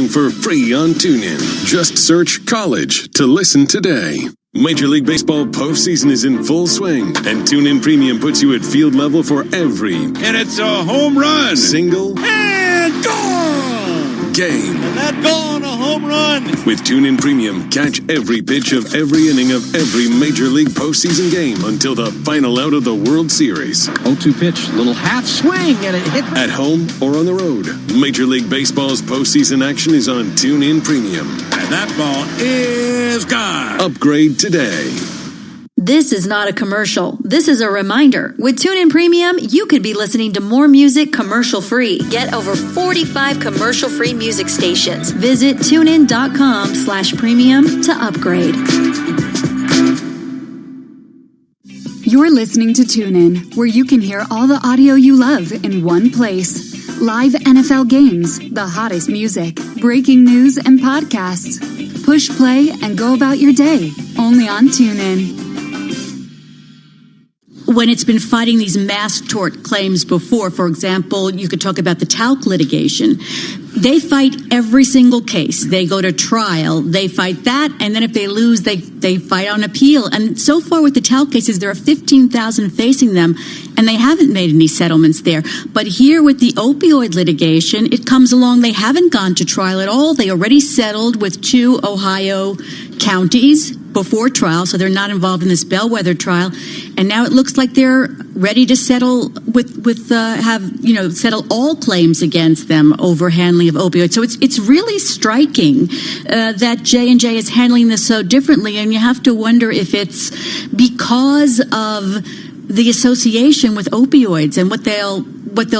for free on TuneIn. Just search college to listen today. Major League Baseball postseason is in full swing, and TuneIn Premium puts you at field level for every... And it's a home run! ...single... And gone! ...game. And that gone, a home run! With TuneIn Premium, catch every pitch of every inning of every Major League postseason game until the final out of the World Series. 0-2 pitch, little half swing, and it hit... At home or on the road, Major League Baseball's postseason action is on TuneIn Premium. And that ball is gone! Upgrade today. This is not a commercial. This is a reminder. With TuneIn Premium, you could be listening to more music commercial-free. Get over 45 commercial-free music stations. Visit TuneIn.com/premium to upgrade. You're listening to TuneIn, where you can hear all the audio you love in one place. Live NFL games, the hottest music, breaking news, and podcasts. Push play and go about your day, only on TuneIn. When it's been fighting these mass tort claims before, for example, you could talk about the talc litigation. They fight every single case. They go to trial. They fight that, and then if they lose, they fight on appeal. And so far with the talc cases, there are 15,000 facing them, and they haven't made any settlements there. But here with the opioid litigation, it comes along. They haven't gone to trial at all. They already settled with 2 Ohio counties before trial, so they're not involved in this bellwether trial. And now it looks like they're ready to settle settle all claims against them over handling of opioids. So it's really striking that J&J is handling this so differently, and you have to wonder if it's because of the association with opioids and what they'll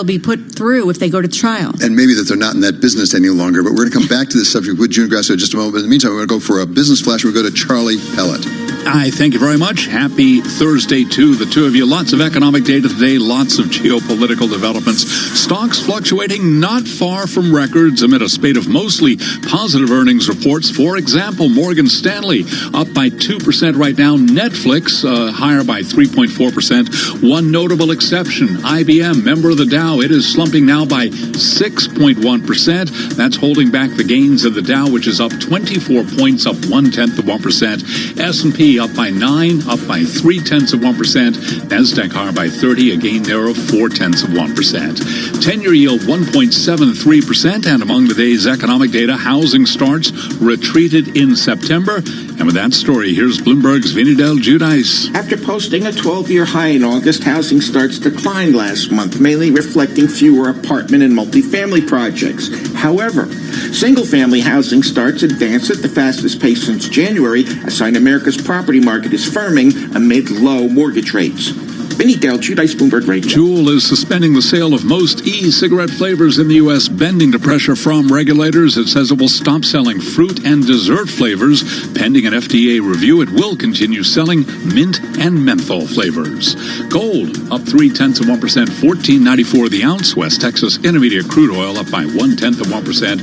be put through if they go to trial. And maybe that they're not in that business any longer, but we're going to come back to this subject with June Grasso in just a moment. But in the meantime, we're going to go for a business flash. We'll go to Charlie Pellet. Hi, thank you very much. Happy Thursday to the two of you. Lots of economic data today, lots of geopolitical developments. Stocks fluctuating not far from records amid a spate of mostly positive earnings reports. For example, Morgan Stanley up by 2% right now. Netflix higher by 3.4%. One notable exception, IBM, member of the Dow. It is slumping now by 6.1%. That's holding back the gains of the Dow, which is up 24 points, up 0.1%. S&P up by 9, up by 0.3%. Nasdaq higher by 30, a gain there of 0.4%. 10-year yield 1.73%. And among the day's economic data, housing starts retreated in September. And with that story, here's Bloomberg's Vinny Del Giudice. After posting a 12-year high in August, housing starts declined last month, mainly reflecting fewer apartment and multifamily projects. However, single-family housing starts advanced at the fastest pace since January, a sign America's property market is firming amid low mortgage rates. Vinny Del Giudice, Bloomberg Radio. Juul is suspending the sale of most e-cigarette flavors in the U.S., bending to pressure from regulators. It says it will stop selling fruit and dessert flavors. Pending an FDA review, it will continue selling mint and menthol flavors. Gold up 0.3%, $14.94 the ounce. West Texas Intermediate crude oil up by 0.1%,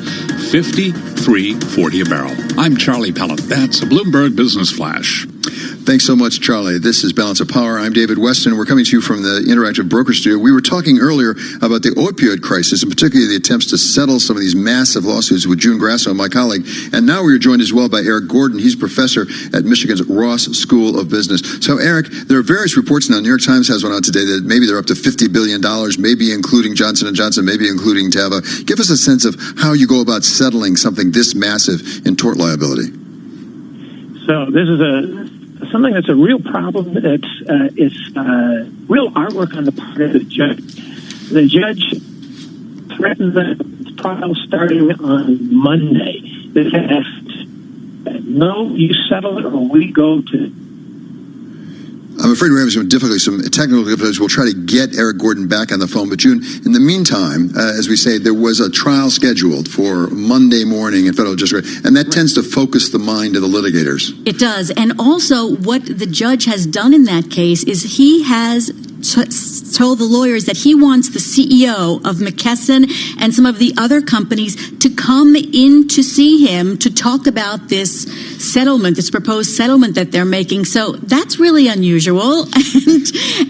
$53.40 a barrel. I'm Charlie Pellet. That's a Bloomberg Business Flash. Thanks so much, Charlie. This is Balance of Power. I'm David Weston. We're coming to you from the Interactive Broker Studio. We were talking earlier about the opioid crisis, and particularly the attempts to settle some of these massive lawsuits with June Grasso, my colleague. And now we're joined as well by Eric Gordon. He's professor at Michigan's Ross School of Business. So, Eric, there are various reports now. New York Times has one out today that maybe they're up to $50 billion, maybe including Johnson & Johnson, maybe including Teva. Give us a sense of how you go about settling something this massive in tort liability. So this is something that's a real problem. It's real artwork on the part of the judge. The judge threatened the trial starting on Monday. They said, no, you settle it or we go to... I'm afraid we're having some technical difficulties. We'll try to get Eric Gordon back on the phone. But, June, in the meantime, as we say, there was a trial scheduled for Monday morning in federal district, and that tends to focus the mind of the litigators. It does. And also what the judge has done in that case is he has told the lawyers that he wants the CEO of McKesson and some of the other companies to come in to see him to talk about this settlement, this proposed settlement that they're making. So that's really unusual.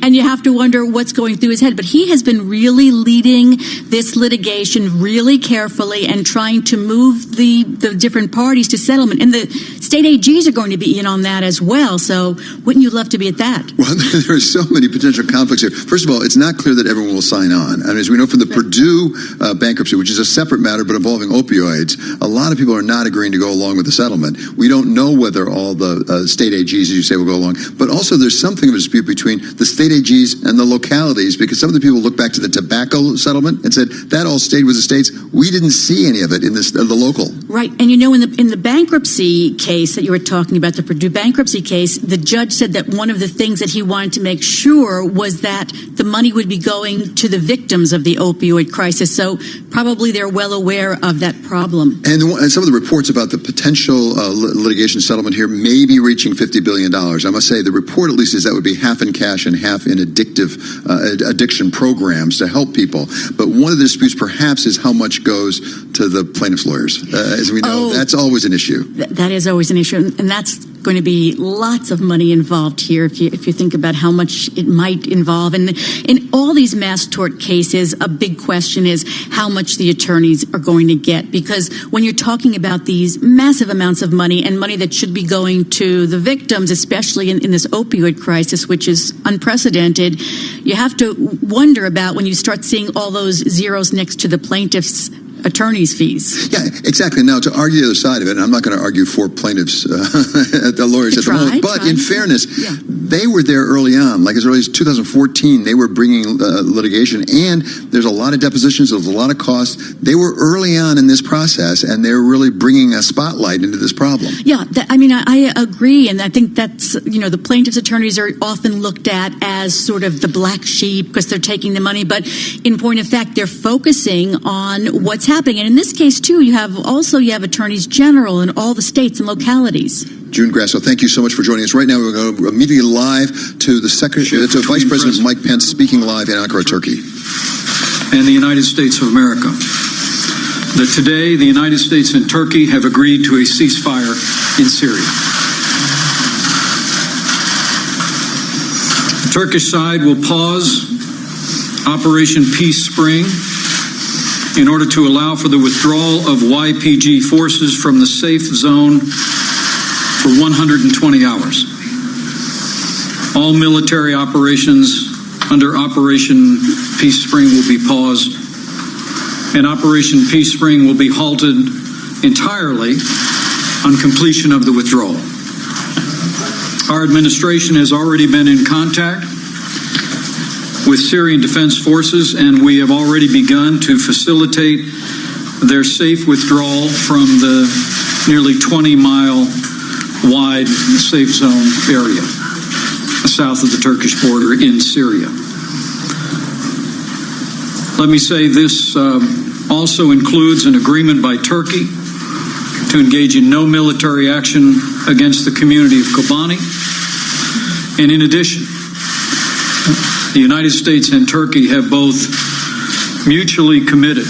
And you have to wonder what's going through his head. But he has been really leading this litigation really carefully and trying to move the different parties to settlement. And the state AGs are going to be in on that as well. So wouldn't you love to be at that? Well, there are so many potential conflicts here. First of all, it's not clear that everyone will sign on. And as we know from the Purdue bankruptcy, which is a separate matter but involving opioids, a lot of people are not agreeing to go along with the settlement. We don't know whether all the state AGs, as you say, will go along. But also there's something of a dispute between the state AGs and the localities, because some of the people look back to the tobacco settlement and said that all stayed with the states. We didn't see any of it in the local. Right. And you know, in the bankruptcy case that you were talking about, the Purdue bankruptcy case, the judge said that one of the things that he wanted to make sure was that the money would be going to the victims of the opioid crisis. So probably they're well aware of that problem. And some of the reports about the potential litigation settlement here may be reaching $50 billion. I must say the report at least is that would be half in cash and half in addiction programs to help people. But one of the disputes perhaps is how much goes to the plaintiff's lawyers. As we know, that's always an issue. That is always an issue. And that's going to be lots of money involved here if you think about how much it might involve. And in all these mass tort cases, a big question is how much the attorneys are going to get. Because when you're talking about these massive amounts of money and money that should be going to the victims, especially in this opioid crisis, which is unprecedented, you have to wonder about when you start seeing all those zeros next to the plaintiff's attorney's fees. Yeah, exactly. Now, to argue the other side of it, and I'm not going to argue for plaintiffs, the lawyers at the moment, but in fairness, they were there early on. Like as early as 2014, they were bringing litigation, and there's a lot of depositions, there's a lot of costs. They were early on in this process, and they're really bringing a spotlight into this problem. Yeah, I agree, and I think that's, the plaintiff's attorneys are often looked at as sort of the black sheep because they're taking the money, but in point of fact, they're focusing on what's happening. And in this case, too, you have attorneys general in all the states and localities. June Grasso, thank you so much for joining us. Right now, we're going to go immediately live to to Vice President Mike Pence speaking live in Ankara, Turkey. And the United States of America. That today, the United States and Turkey have agreed to a ceasefire in Syria. The Turkish side will pause Operation Peace Spring in order to allow for the withdrawal of YPG forces from the safe zone for 120 hours. All military operations under Operation Peace Spring will be paused, and Operation Peace Spring will be halted entirely on completion of the withdrawal. Our administration has already been in contact with Syrian Defense Forces, and we have already begun to facilitate their safe withdrawal from the nearly 20-mile wide safe zone area south of the Turkish border in Syria. Let me say this also includes an agreement by Turkey to engage in no military action against the community of Kobani. And in addition, the United States and Turkey have both mutually committed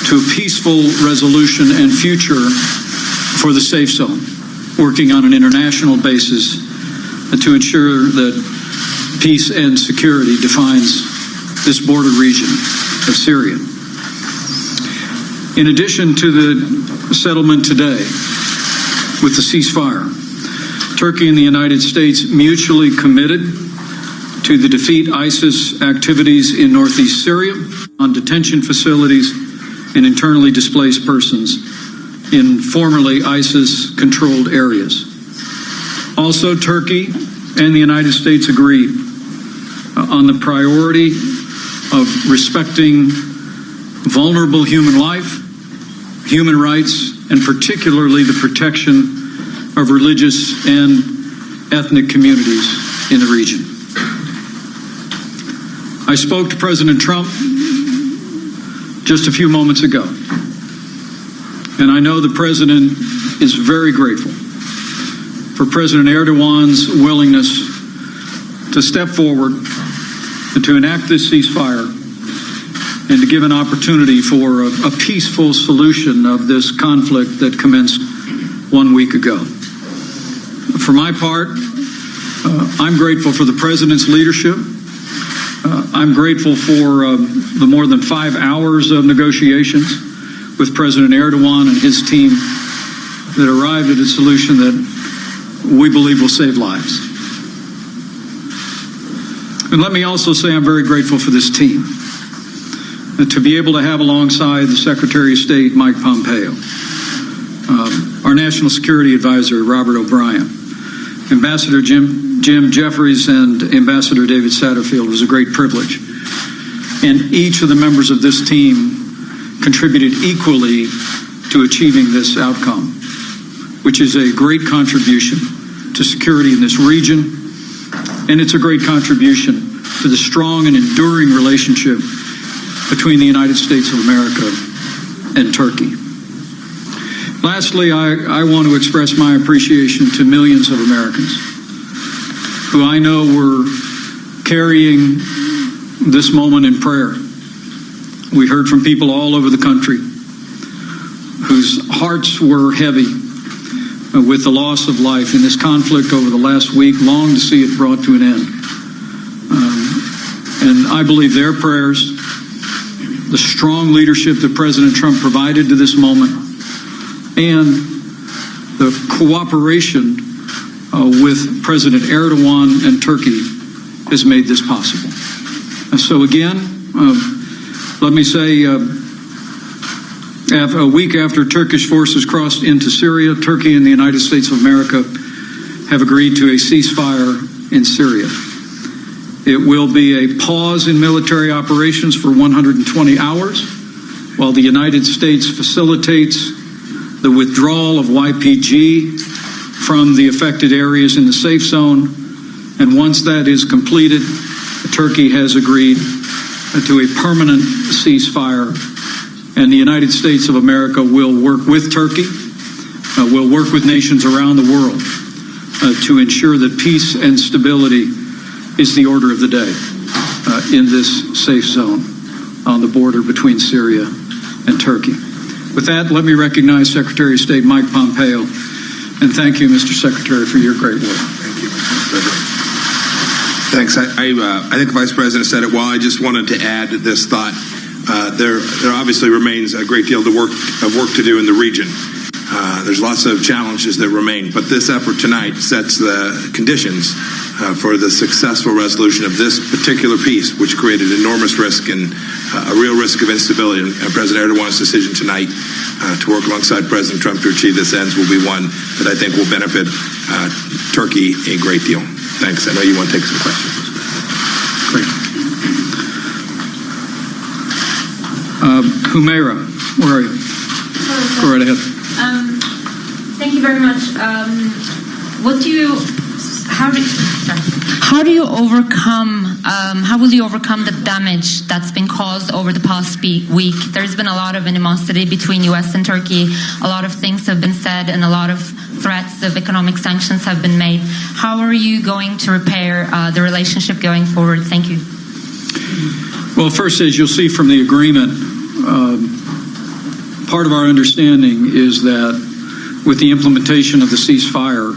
to a peaceful resolution and future for the safe zone, working on an international basis to ensure that peace and security defines this border region of Syria. In addition to the settlement today with the ceasefire, Turkey and the United States mutually committed to the defeat ISIS activities in northeast Syria, on detention facilities and internally displaced persons in formerly ISIS-controlled areas. Also, Turkey and the United States agreed on the priority of respecting vulnerable human life, human rights, and particularly the protection of religious and ethnic communities in the region. I spoke to President Trump just a few moments ago, and I know the President is very grateful for President Erdogan's willingness to step forward and to enact this ceasefire and to give an opportunity for a peaceful solution of this conflict that commenced 1 week ago. For my part, I'm grateful for the President's leadership. I'm grateful for the more than 5 hours of negotiations with President Erdogan and his team that arrived at a solution that we believe will save lives. And let me also say I'm very grateful for this team. To be able to have alongside the Secretary of State, Mike Pompeo, our National Security Advisor, Robert O'Brien, Ambassador Jim Jeffries, and Ambassador David Satterfield was a great privilege. And each of the members of this team contributed equally to achieving this outcome, which is a great contribution to security in this region, and it's a great contribution to the strong and enduring relationship between the United States of America and Turkey. Lastly, I want to express my appreciation to millions of Americans who I know were carrying this moment in prayer. We heard from people all over the country whose hearts were heavy with the loss of life in this conflict over the last week, long to see it brought to an end. And I believe their prayers, the strong leadership that President Trump provided to this moment, and the cooperation with President Erdogan and Turkey has made this possible. So again, let me say, a week after Turkish forces crossed into Syria, Turkey and the United States of America have agreed to a ceasefire in Syria. It will be a pause in military operations for 120 hours while the United States facilitates the withdrawal of YPG from the affected areas in the safe zone. And once that is completed, Turkey has agreed to a permanent ceasefire, and the United States of America will work with Turkey, will work with nations around the world to ensure that peace and stability is the order of the day in this safe zone on the border between Syria and Turkey. With that, let me recognize Secretary of State Mike Pompeo, and thank you, Mr. Secretary, for your great work. Thank you, Mr. President. Thanks. I think the Vice President said it well. I just wanted to add this thought. There obviously remains a great deal of work to do in the region. There's lots of challenges that remain, but this effort tonight sets the conditions for the successful resolution of this particular piece, which created enormous risk and a real risk of instability. And President Erdogan's decision tonight to work alongside President Trump to achieve this ends will be one that I think will benefit Turkey a great deal. Thanks. I know you want to take some questions. Great. Humaira, where are you? Go right ahead. Thank you very much. How will you overcome the damage that's been caused over the past week? There's been a lot of animosity between U.S. and Turkey. A lot of things have been said and a lot of threats of economic sanctions have been made. How are you going to repair the relationship going forward? Thank you. Well, first, as you'll see from the agreement, part of our understanding is that with the implementation of the ceasefire,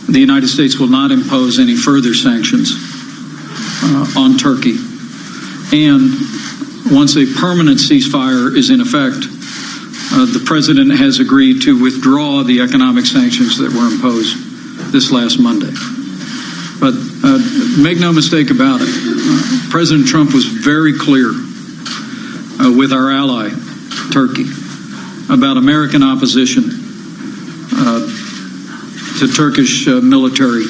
the United States will not impose any further sanctions on Turkey. And once a permanent ceasefire is in effect, the President has agreed to withdraw the economic sanctions that were imposed this last Monday. But make no mistake about it, President Trump was very clear with our ally, Turkey, about American opposition to Turkish military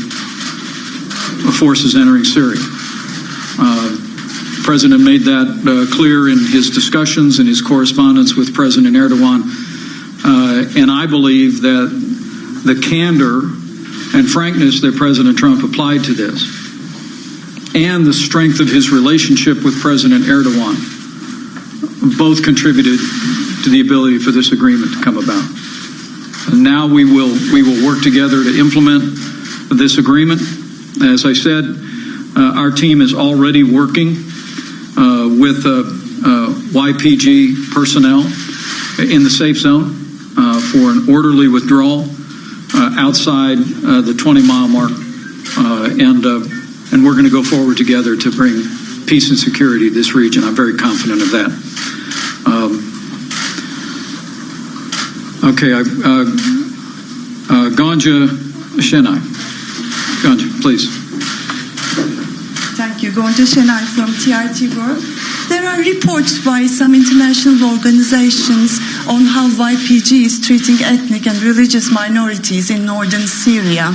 forces entering Syria. The President made that clear in his discussions and his correspondence with President Erdogan. And I believe that the candor and frankness that President Trump applied to this and the strength of his relationship with President Erdogan both contributed to the ability for this agreement to come about. And now we will work together to implement this agreement. As I said, our team is already working with YPG personnel in the safe zone for an orderly withdrawal outside the 20-mile mark, and we're going to go forward together to bring peace and security to this region. I'm very confident of that. Ganja Shenai. Ganja, please. Thank you. Gonja Shenai from TRT World. There are reports by some international organizations on how YPG is treating ethnic and religious minorities in northern Syria.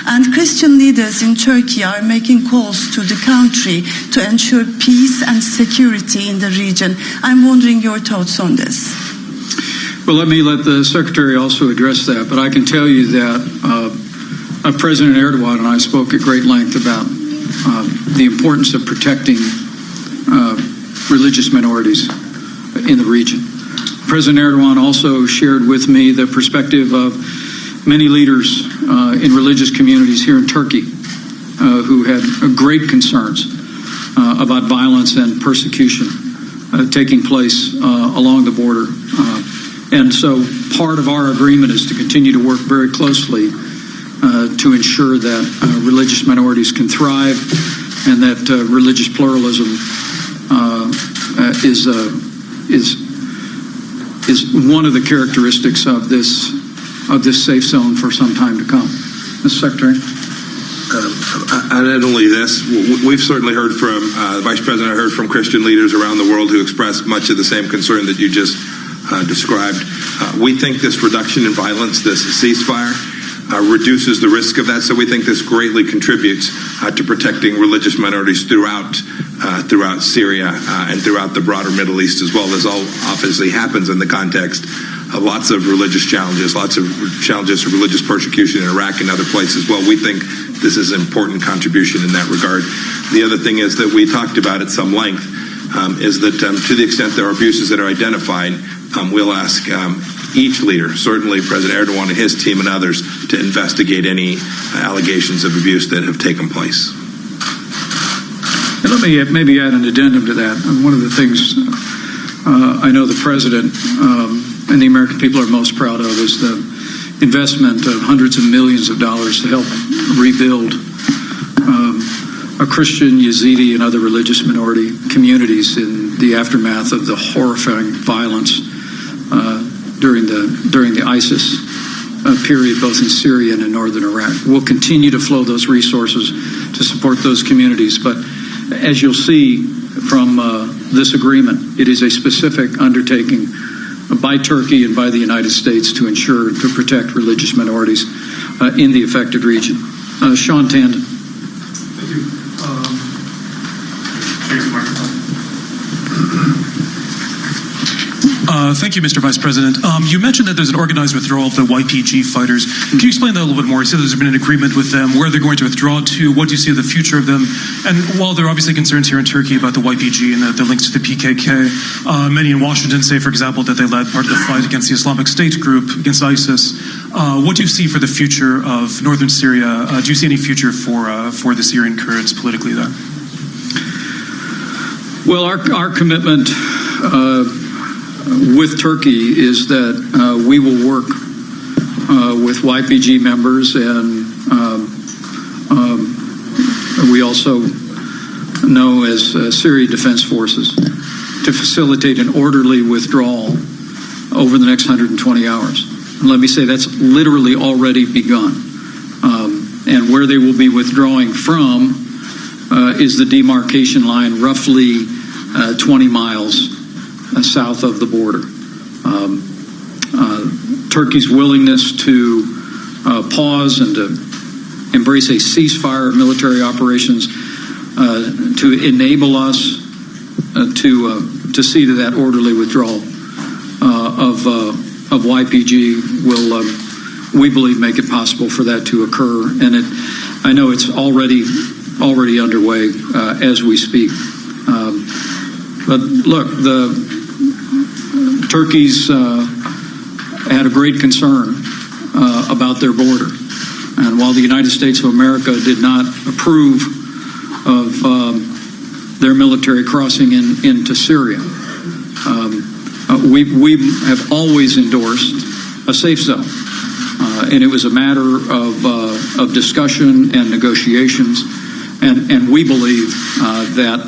And Christian leaders in Turkey are making calls to the country to ensure peace and security in the region. I'm wondering your thoughts on this. Well, let me let the Secretary also address that, but I can tell you that President Erdogan and I spoke at great length about the importance of protecting religious minorities in the region. President Erdogan also shared with me the perspective of many leaders in religious communities here in Turkey who had great concerns about violence and persecution taking place along the border. And so part of our agreement is to continue to work very closely to ensure that religious minorities can thrive and that religious pluralism is one of the characteristics of this safe zone for some time to come. Mr. Secretary. Not only this, we've certainly heard from the Vice President. I heard from Christian leaders around the world who expressed much of the same concern that you just described. We think this reduction in violence, this ceasefire, reduces the risk of that. So we think this greatly contributes to protecting religious minorities throughout Syria and throughout the broader Middle East, as well as all obviously happens in the context of lots of religious challenges, lots of challenges of religious persecution in Iraq and other places. Well, we think this is an important contribution in that regard. The other thing is that we talked about at some length is that to the extent there are abuses that are identified, we'll ask each leader, certainly President Erdogan and his team and others, to investigate any allegations of abuse that have taken place. And let me maybe add an addendum to that. One of the things I know the President and the American people are most proud of is the investment of hundreds of millions of dollars to help rebuild Christian, Yazidi, and other religious minority communities in the aftermath of the horrifying violence during the ISIS period, both in Syria and in northern Iraq. We'll continue to flow those resources to support those communities. But as you'll see from this agreement, it is a specific undertaking by Turkey and by the United States to ensure to protect religious minorities in the affected region. Sean Tandon. Thank you. Thank you, Mr. Vice President. You mentioned that there's an organized withdrawal of the YPG fighters. Can you explain that a little bit more? You said there's been an agreement with them, where they're going to withdraw to, what do you see of the future of them? And while there are obviously concerns here in Turkey about the YPG and the links to the PKK, many in Washington say, for example, that they led part of the fight against the Islamic State group, against ISIS. What do you see for the future of northern Syria? Do you see any future for the Syrian Kurds politically there? Well, our commitment with Turkey is that we will work with YPG members, and we also know as Syria Defense Forces to facilitate an orderly withdrawal over the next 120 hours. And let me say that's literally already begun. And where they will be withdrawing from is the demarcation line, roughly 20 miles south of the border. Turkey's willingness to pause and to embrace a ceasefire of military operations to enable us to see to that orderly withdrawal of YPG will, we believe, make it possible for that to occur. And I know it's already underway as we speak. But look, Turkey's had a great concern about their border. And while the United States of America did not approve of their military crossing into Syria, we have always endorsed a safe zone. And it was a matter of discussion and negotiations. And we believe that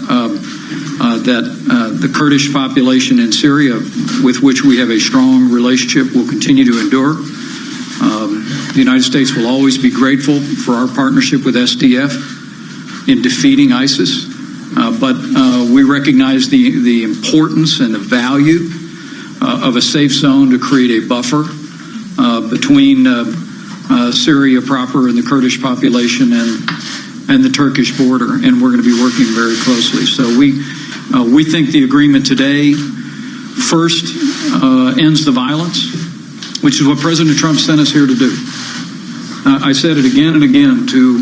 the Kurdish population in Syria, with which we have a strong relationship, will continue to endure. The United States will always be grateful for our partnership with SDF in defeating ISIS. But we recognize the importance and the value of a safe zone to create a buffer between Syria proper and the Kurdish population and the Turkish border, and we're going to be working very closely. So we think the agreement today first ends the violence, which is what President Trump sent us here to do. I said it again and again to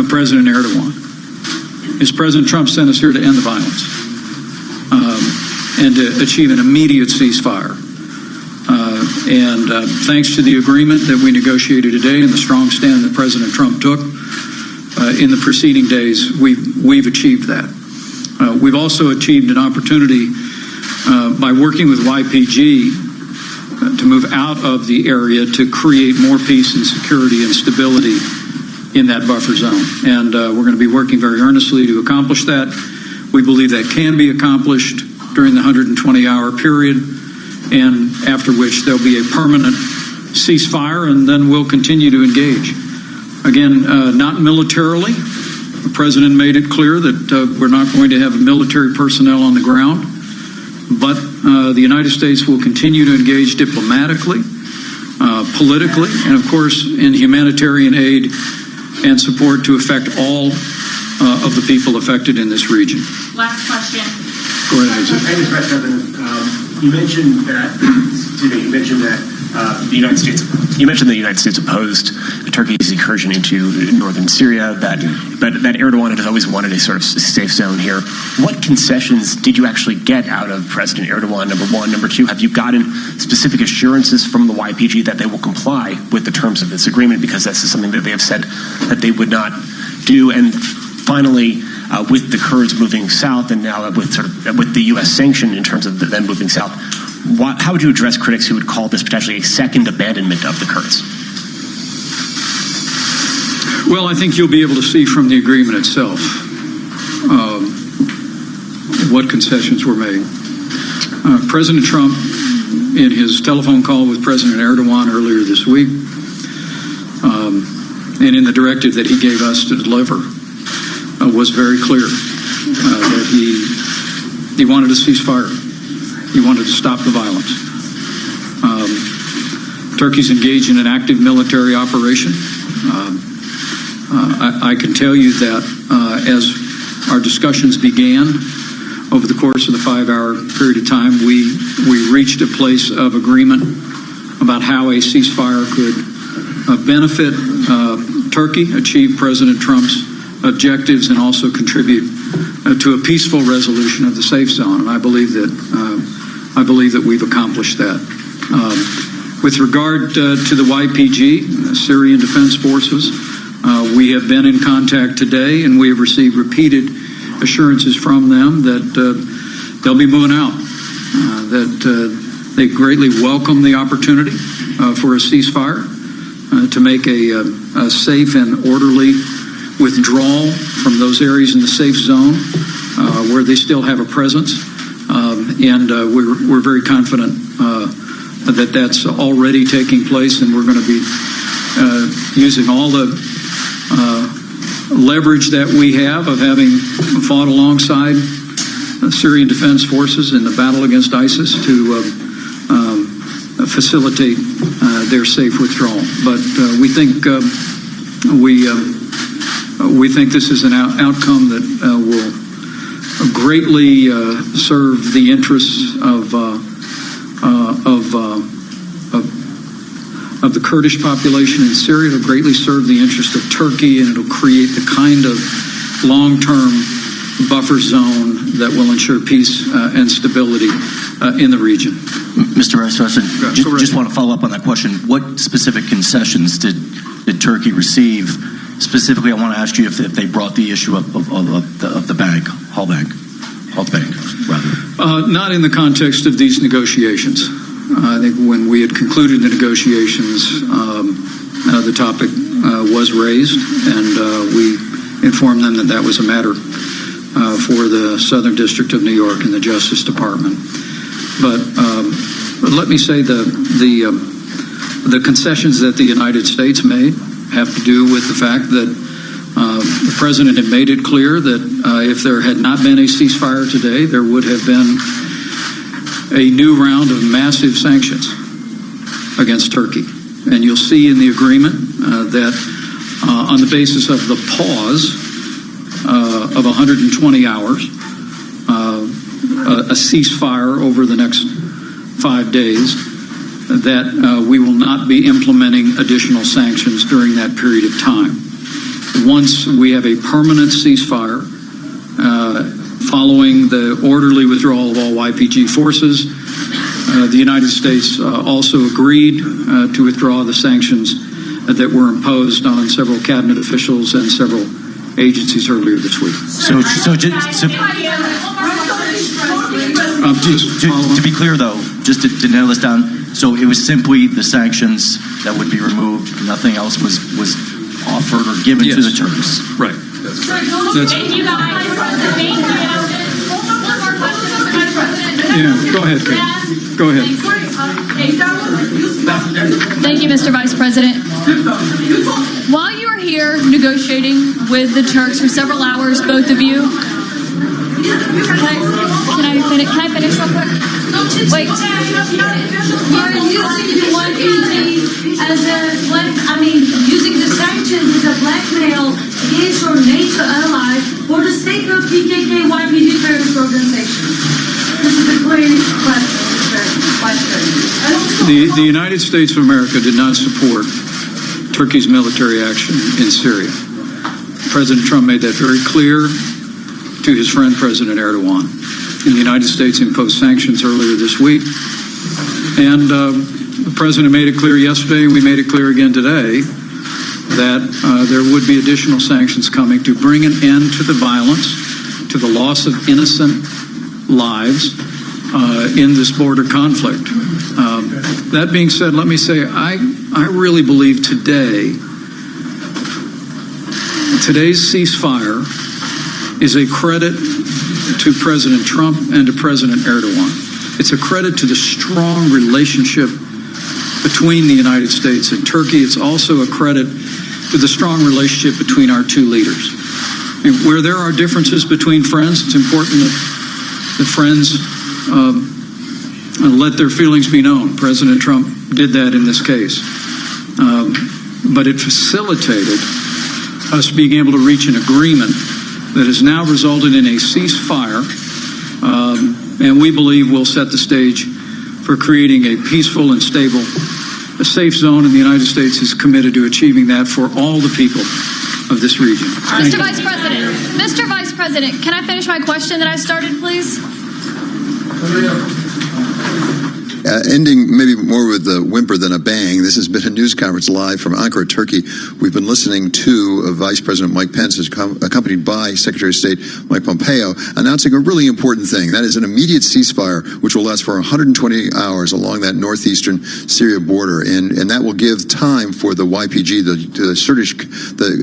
President Erdogan. Is President Trump sent us here to end the violence and to achieve an immediate ceasefire. And thanks to the agreement that we negotiated today and the strong stand that President Trump took in the preceding days, we've achieved that. We've also achieved an opportunity by working with YPG to move out of the area to create more peace and security and stability in that buffer zone. And we're going to be working very earnestly to accomplish that. We believe that can be accomplished during the 120-hour period, and after which there'll be a permanent ceasefire, and then we'll continue to engage. Again, not militarily. The President made it clear that we're not going to have military personnel on the ground, but the United States will continue to engage diplomatically, politically, and of course in humanitarian aid and support to affect all of the people affected in this region. Last question. Go ahead, Mr. President. You mentioned that the United States. You mentioned the United States opposed Turkey's incursion into northern Syria. But that Erdogan has always wanted a sort of safe zone here. What concessions did you actually get out of President Erdogan? Number one. Number two. Have you gotten specific assurances from the YPG that they will comply with the terms of this agreement? Because this is something that they have said that they would not do. And finally, with the Kurds moving south, and now with the U.S. sanction in terms of them moving south, how would you address critics who would call this potentially a second abandonment of the Kurds? Well, I think you'll be able to see from the agreement itself what concessions were made. President Trump, in his telephone call with President Erdogan earlier this week, and in the directive that he gave us to deliver, was very clear that he wanted a ceasefire. He wanted to stop the violence. Turkey's engaged in an active military operation. I can tell you that as our discussions began over the course of the 5-hour period of time, we reached a place of agreement about how a ceasefire could benefit Turkey, achieve President Trump's objectives, and also contribute to a peaceful resolution of the safe zone. And I believe that we've accomplished that. With regard to the YPG, the Syrian Defense Forces, we have been in contact today, and we have received repeated assurances from them that they'll be moving out, that they greatly welcome the opportunity for a ceasefire, to make a safe and orderly withdrawal from those areas in the safe zone where they still have a presence. And we're very confident that that's already taking place, and we're going to be using all the leverage that we have of having fought alongside Syrian Defense Forces in the battle against ISIS to facilitate their safe withdrawal. But we think this is an outcome that will greatly serve the interests of the Kurdish population in Syria. It'll greatly serve the interest of Turkey, and it'll create the kind of long-term buffer zone that will ensure peace and stability in the region. Mr. Vice President, just want to follow up on that question. What specific concessions did Turkey receive? Specifically, I want to ask you if they brought the issue up of the bank, Halk Bank, rather. Not in the context of these negotiations. I think when we had concluded the negotiations, the topic was raised, and we informed them that that was a matter for the Southern District of New York and the Justice Department. But let me say the concessions that the United States made have to do with the fact that the President had made it clear that if there had not been a ceasefire today, there would have been a new round of massive sanctions against Turkey. And you'll see in the agreement that on the basis of the pause of 120 hours, a ceasefire over the next 5 days, that we will not be implementing additional sanctions during that period of time. Once we have a permanent ceasefire, following the orderly withdrawal of all YPG forces, the United States also agreed to withdraw the sanctions that were imposed on several cabinet officials and several agencies earlier this week. To be clear, though, just to nail this down, so it was simply the sanctions that would be removed. Nothing else was offered or given to the Turks. Right. Thank you guys. Thank you. Yeah, go ahead, Kate. Go ahead. Thank you, Mr. Vice President. While you were here negotiating with the Turks for several hours, both of you, can I finish real quick? Wait. You're using YPG as using the sanctions as a blackmail against your NATO ally for the sake of PKK YPG terrorist organization. This is a great question, Mr. Vice President. The United States of America did not support Turkey's military action in Syria. President Trump made that very clear to his friend President Erdogan. And the United States imposed sanctions earlier this week. And the President made it clear yesterday, and we made it clear again today, that there would be additional sanctions coming to bring an end to the violence, to the loss of innocent lives in this border conflict. That being said, let me say, I really believe today's ceasefire is a credit to President Trump and to President Erdogan. It's a credit to the strong relationship between the United States and Turkey. It's also a credit to the strong relationship between our two leaders. And where there are differences between friends, it's important that friends let their feelings be known. President Trump did that in this case. But it facilitated us being able to reach an agreement that has now resulted in a ceasefire, and we believe will set the stage for creating a peaceful and stable, a safe zone, and the United States is committed to achieving that for all the people of this region. Mr. Vice President, can I finish my question that I started, please? Ending maybe more with a whimper than a bang, this has been a news conference live from Ankara, Turkey. We've been listening to Vice President Mike Pence, accompanied by Secretary of State Mike Pompeo, announcing a really important thing. That is an immediate ceasefire, which will last for 120 hours along that northeastern Syria border. And that will give time for the YPG, the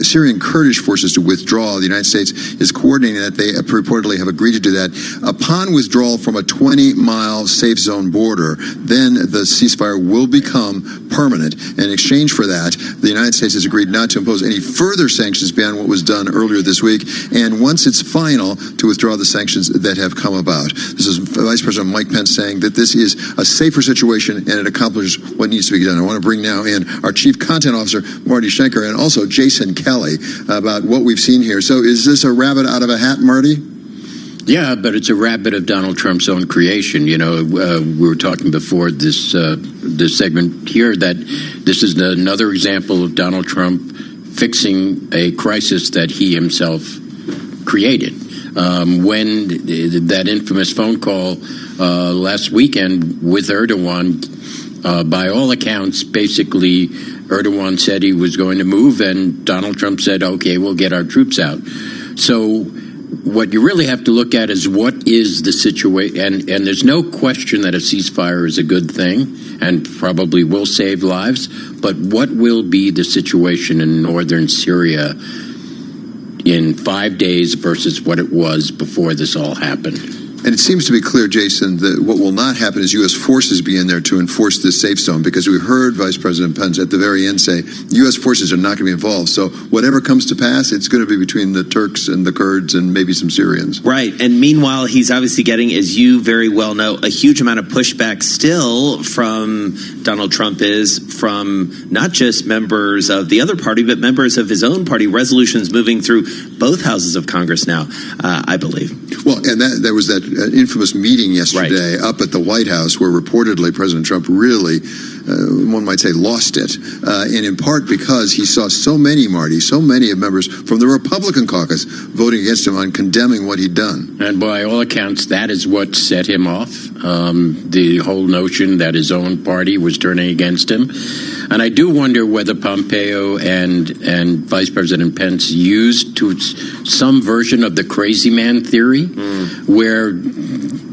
Syrian Kurdish forces, to withdraw. The United States is coordinating that. They reportedly have agreed to do that. Upon withdrawal from a 20-mile safe zone border, then the ceasefire will become permanent. In exchange for that, the United States has agreed not to impose any further sanctions beyond what was done earlier this week, and once it's final, to withdraw the sanctions that have come about. This is Vice President Mike Pence saying that this is a safer situation and it accomplishes what needs to be done. I want to bring now in our Chief Content Officer, Marty Schenker, and also Jason Kelly about what we've seen here. So is this a rabbit out of a hat, Marty? Yeah, but it's a rabbit of Donald Trump's own creation. You know, we were talking before this segment here that this is another example of Donald Trump fixing a crisis that he himself created. When that infamous phone call last weekend with Erdogan, by all accounts, basically Erdogan said he was going to move, and Donald Trump said, okay, we'll get our troops out. So what you really have to look at is what is the situation, and there's no question that a ceasefire is a good thing and probably will save lives, but what will be the situation in northern Syria in 5 days versus what it was before this all happened? And it seems to be clear, Jason, that what will not happen is U.S. forces be in there to enforce this safe zone, because we heard Vice President Pence at the very end say U.S. forces are not going to be involved. So whatever comes to pass, it's going to be between the Turks and the Kurds and maybe some Syrians. Right. And meanwhile, he's obviously getting, as you very well know, a huge amount of pushback still from Donald Trump is from not just members of the other party, but members of his own party. Resolutions moving through both houses of Congress now, I believe. Well, and there was that infamous meeting yesterday up at the White House where reportedly President Trump really, one might say, lost it. And in part because he saw so many of members from the Republican caucus voting against him on condemning what he'd done. And by all accounts, that is what set him off. The whole notion that his own party was turning against him. And I do wonder whether Pompeo and Vice President Pence used some version of the crazy man theory,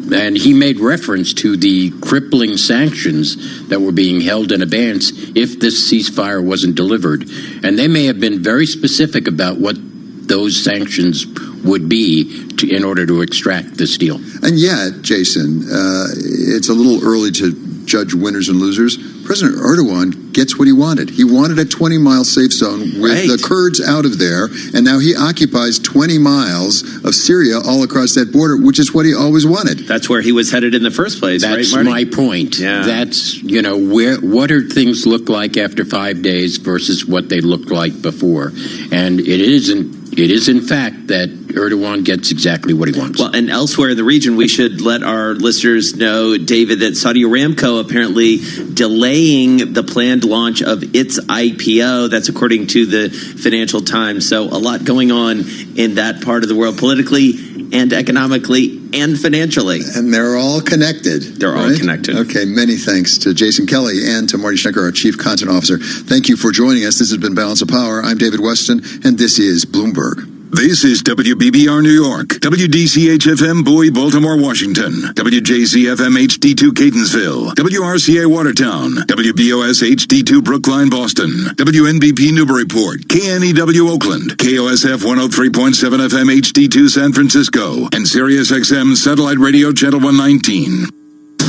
and he made reference to the crippling sanctions that were being held in abeyance if this ceasefire wasn't delivered. And they may have been very specific about what those sanctions would be in order to extract this deal. And yet, Jason, it's a little early to judge winners and losers. President Erdogan gets what he wanted. He wanted a 20-mile safe zone with the Kurds out of there, and now he occupies 20 miles of Syria all across that border, which is what he always wanted. That's where he was headed in the first place, That's right, Marty? my point. Yeah. That's, what do things look like after 5 days versus what they looked like before? And it is in fact that Erdogan gets exactly what he wants. Well, and elsewhere in the region, we should let our listeners know, David, that Saudi Aramco apparently delaying the planned launch of its IPO. That's according to the Financial Times. So a lot going on in that part of the world politically and economically and financially. And they're all connected. They're all connected. Okay, many thanks to Jason Kelly and to Marty Schnecker, our Chief Content Officer. Thank you for joining us. This has been Balance of Power. I'm David Weston, and this is Bloomberg. This is WBBR New York, WDCH-FM Bowie, Baltimore, Washington, WJZ-FM HD2 Catonsville, WRCA Watertown, WBOS HD2 Brookline, Boston, WNBP Newburyport, KNEW Oakland, KOSF 103.7 FM HD2 San Francisco, and SiriusXM Satellite Radio Channel 119.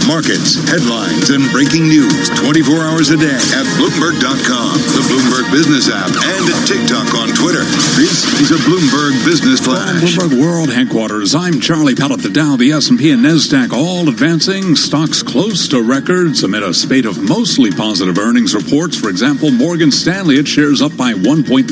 Markets, headlines, and breaking news 24 hours a day at Bloomberg.com, the Bloomberg Business app, and TikTok on Twitter. This is a Bloomberg Business Flash. From Bloomberg World Headquarters, I'm Charlie Pellet. The Dow, the S&P, and NASDAQ all advancing. Stocks close to records amid a spate of mostly positive earnings reports. For example, Morgan Stanley, its shares up by 1.9%.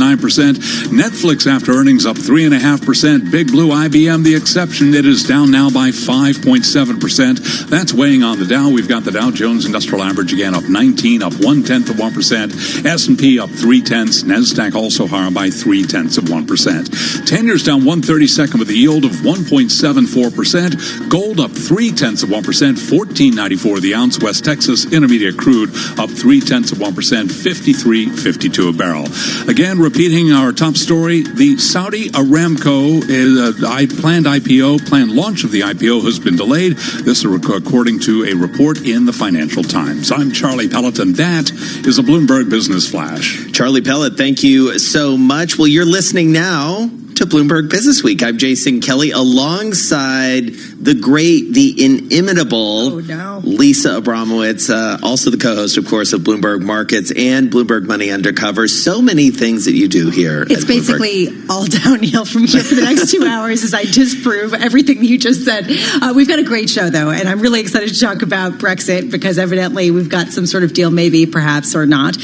Netflix after earnings up 3.5%. Big Blue IBM, the exception. It is down now by 5.7%. That's weighing on the Dow. We've got the Dow Jones Industrial Average again up 19, up 0.1%. S&P up 0.3. NASDAQ also higher by 0.3%. 10-years down 1/32 with a yield of 1.74%. Gold up 0.3%. $14.94 the ounce. West Texas Intermediate crude up 0.3%. $53.52 a barrel. Again, repeating our top story, the Saudi Aramco planned launch of the IPO has been delayed. This is according to a report in the Financial Times. I'm Charlie Pellet, and that is a Bloomberg Business Flash. Charlie Pellet, thank you so much. Well, you're listening now to Bloomberg Business Week. I'm Jason Kelly alongside the great, the inimitable Lisa Abramowitz, also the co-host, of course, of Bloomberg Markets and Bloomberg Money Undercover. So many things that you do here. It's basically all downhill from here for the next 2 hours as I disprove everything you just said. We've got a great show, though, and I'm really excited to talk about Brexit because evidently we've got some sort of deal, maybe, perhaps, or not.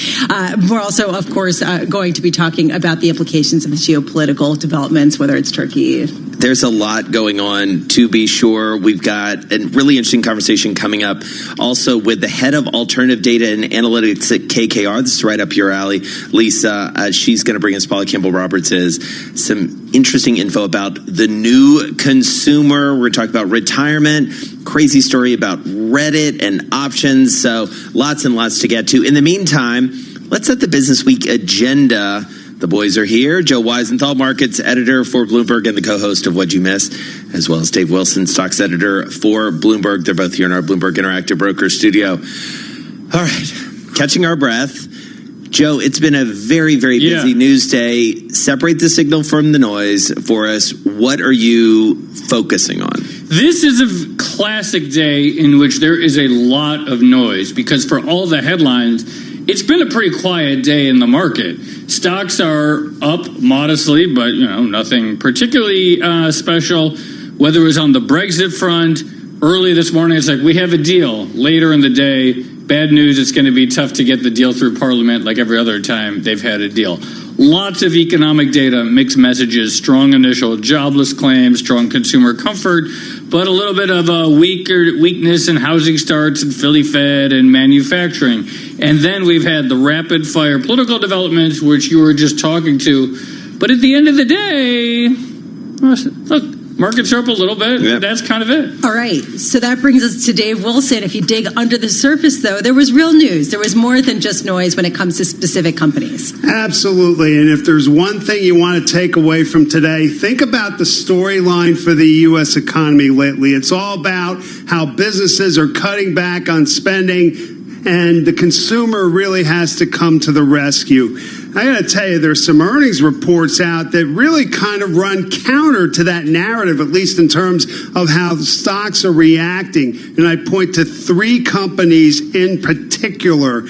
We're also, of course, going to be talking about the implications of the geopolitical developments, whether it's Turkey. There's a lot going on, to be sure. We've got a really interesting conversation coming up also with the head of alternative data and analytics at KKR. This is right up your alley, Lisa. She's going to bring us, Paula Campbell-Roberts, some interesting info about the new consumer. We're talking about retirement, crazy story about Reddit and options. So lots and lots to get to. In the meantime, let's set the Business Week agenda The boys are here. Joe Weisenthal, markets editor for Bloomberg and the co-host of What'd You Miss, as well as Dave Wilson, stocks editor for Bloomberg. They're both here in our Bloomberg Interactive Brokers studio. All right, catching our breah. Joe, it's been a very, very busy news day. Separate the signal from the noise for us. What are you focusing on? This is a classic day in which there is a lot of noise because for all the headlines, it's been a pretty quiet day in the market. Stocks are up modestly, but nothing particularly special. Whether it was on the Brexit front, early this morning, it's like we have a deal. Later in the day, bad news, it's going to be tough to get the deal through Parliament like every other time they've had a deal. Lots of economic data, mixed messages, strong initial jobless claims, strong consumer comfort, but a little bit of a weakness in housing starts and Philly Fed and manufacturing. And then we've had the rapid fire political developments, which you were just talking to. But at the end of the day, look, markets are up a little bit. Yep. That's kind of it. All right. So that brings us to Dave Wilson. If you dig under the surface, though, there was real news. There was more than just noise when it comes to specific companies. Absolutely. And if there's one thing you want to take away from today, think about the storyline for the U.S. economy lately. It's all about how businesses are cutting back on spending, and the consumer really has to come to the rescue. I got to tell you, there's some earnings reports out that really kind of run counter to that narrative, at least in terms of how the stocks are reacting. And I point to three companies in particular.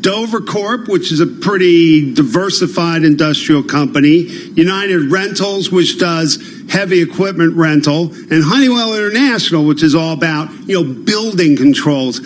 Dover Corp, which is a pretty diversified industrial company. United Rentals, which does heavy equipment rental. And Honeywell International, which is all about, building controls.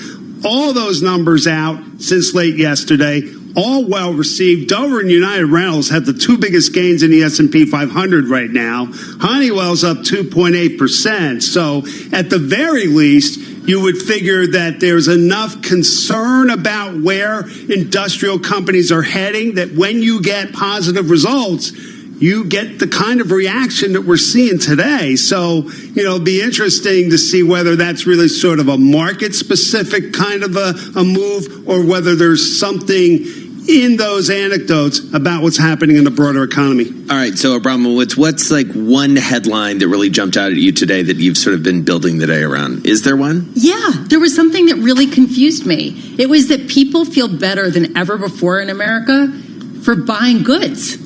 All those numbers out since late yesterday, all well received. Dover and United Rentals have the two biggest gains in the S&P 500 right now. Honeywell's up 2.8%. So at the very least, you would figure that there's enough concern about where industrial companies are heading that when you get positive results, you get the kind of reaction that we're seeing today. So, it'll be interesting to see whether that's really sort of a market-specific kind of a move or whether there's something in those anecdotes about what's happening in the broader economy. All right, so Abramowitz, what's like one headline that really jumped out at you today that you've sort of been building the day around? Is there one? Yeah, there was something that really confused me. It was that people feel better than ever before in America for buying goods.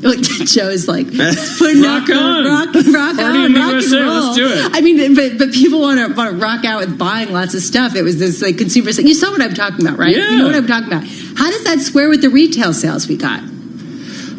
Joe's like, putting rock on, rock Party on, in rock USA, and roll. let's do it. I mean, but people want to rock out with buying lots of stuff. It was this like consumer thing. You saw what I'm talking about, right? Yeah. You know what I'm talking about. How does that square with the retail sales we got?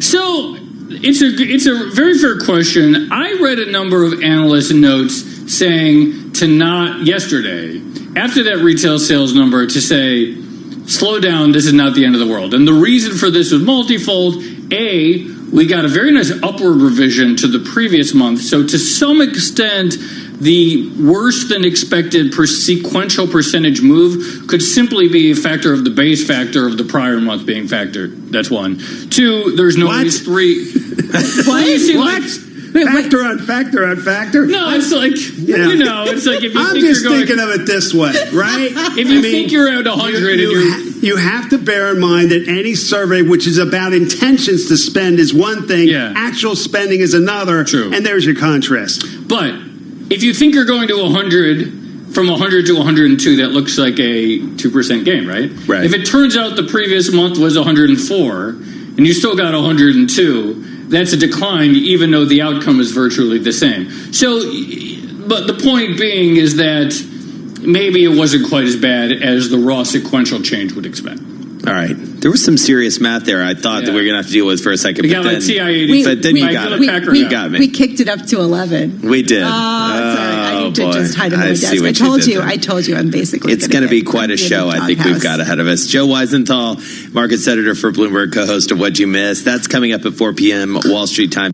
So it's a very fair question. I read a number of analyst notes saying yesterday, after that retail sales number, to say, slow down, this is not the end of the world. And the reason for this was multifold. A, we got a very nice upward revision to the previous month. So to some extent, the worse than expected sequential percentage move could simply be a factor of the base factor of the prior month being factored. That's one. Two, there's no What? three. What? Factor on factor on factor? No, it's like, it's like if you I'm think just you're going, thinking of it this way, right? If you think you're at 100 you have to bear in mind that any survey which is about intentions to spend is one thing, actual spending is another, and there's your contrast. But if you think you're going to 100, from 100 to 102, that looks like a 2% gain, right? Right. If it turns out the previous month was 104, and you still got 102, that's a decline, even though the outcome is virtually the same. So, but the point being is that maybe it wasn't quite as bad as the raw sequential change would expect. All right. There was some serious math there I thought that we were going to have to deal with for a second. We got like TI-80. But then you got it. You got me. We kicked it up to 11. We did. Sorry. I need to just hide under my desk. I told you I'm basically It's going to be quite a show I think we've got ahead of us. Joe Weisenthal, markets editor for Bloomberg, co-host of What'd You Miss? That's coming up at 4 p.m. Wall Street time.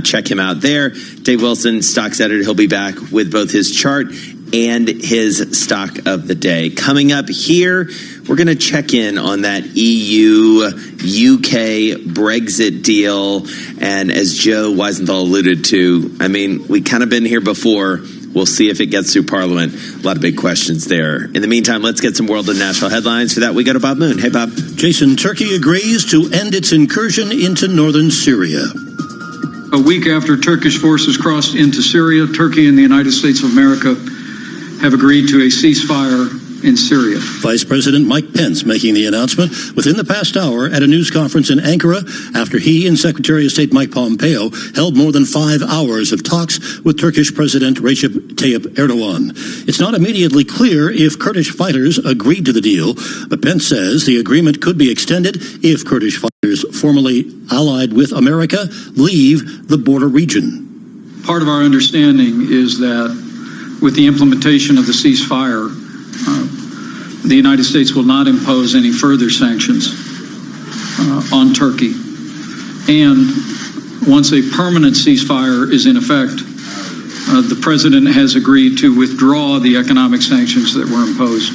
Check him out there. Dave Wilson, stocks editor. He'll be back with both his chart and his stock of the day. Coming up here, we're going to check in on that EU-UK Brexit deal. And as Joe Weisenthal alluded to, I mean, we kind of been here before. We'll see if it gets through Parliament. A lot of big questions there. In the meantime, let's get some world and national headlines. For that, we go to Bob Moon. Hey, Bob. Jason, Turkey agrees to end its incursion into northern Syria. A week after Turkish forces crossed into Syria, Turkey and the United States of America have agreed to a ceasefire in Syria. Vice President Mike Pence making the announcement within the past hour at a news conference in Ankara after he and Secretary of State Mike Pompeo held more than 5 hours of talks with Turkish President Recep Tayyip Erdogan. It's not immediately clear if Kurdish fighters agreed to the deal, but Pence says the agreement could be extended if Kurdish fighters formerly allied with America leave the border region. Part of our understanding is that with the implementation of the ceasefire, the United States will not impose any further sanctions on Turkey. And once a permanent ceasefire is in effect, the president has agreed to withdraw the economic sanctions that were imposed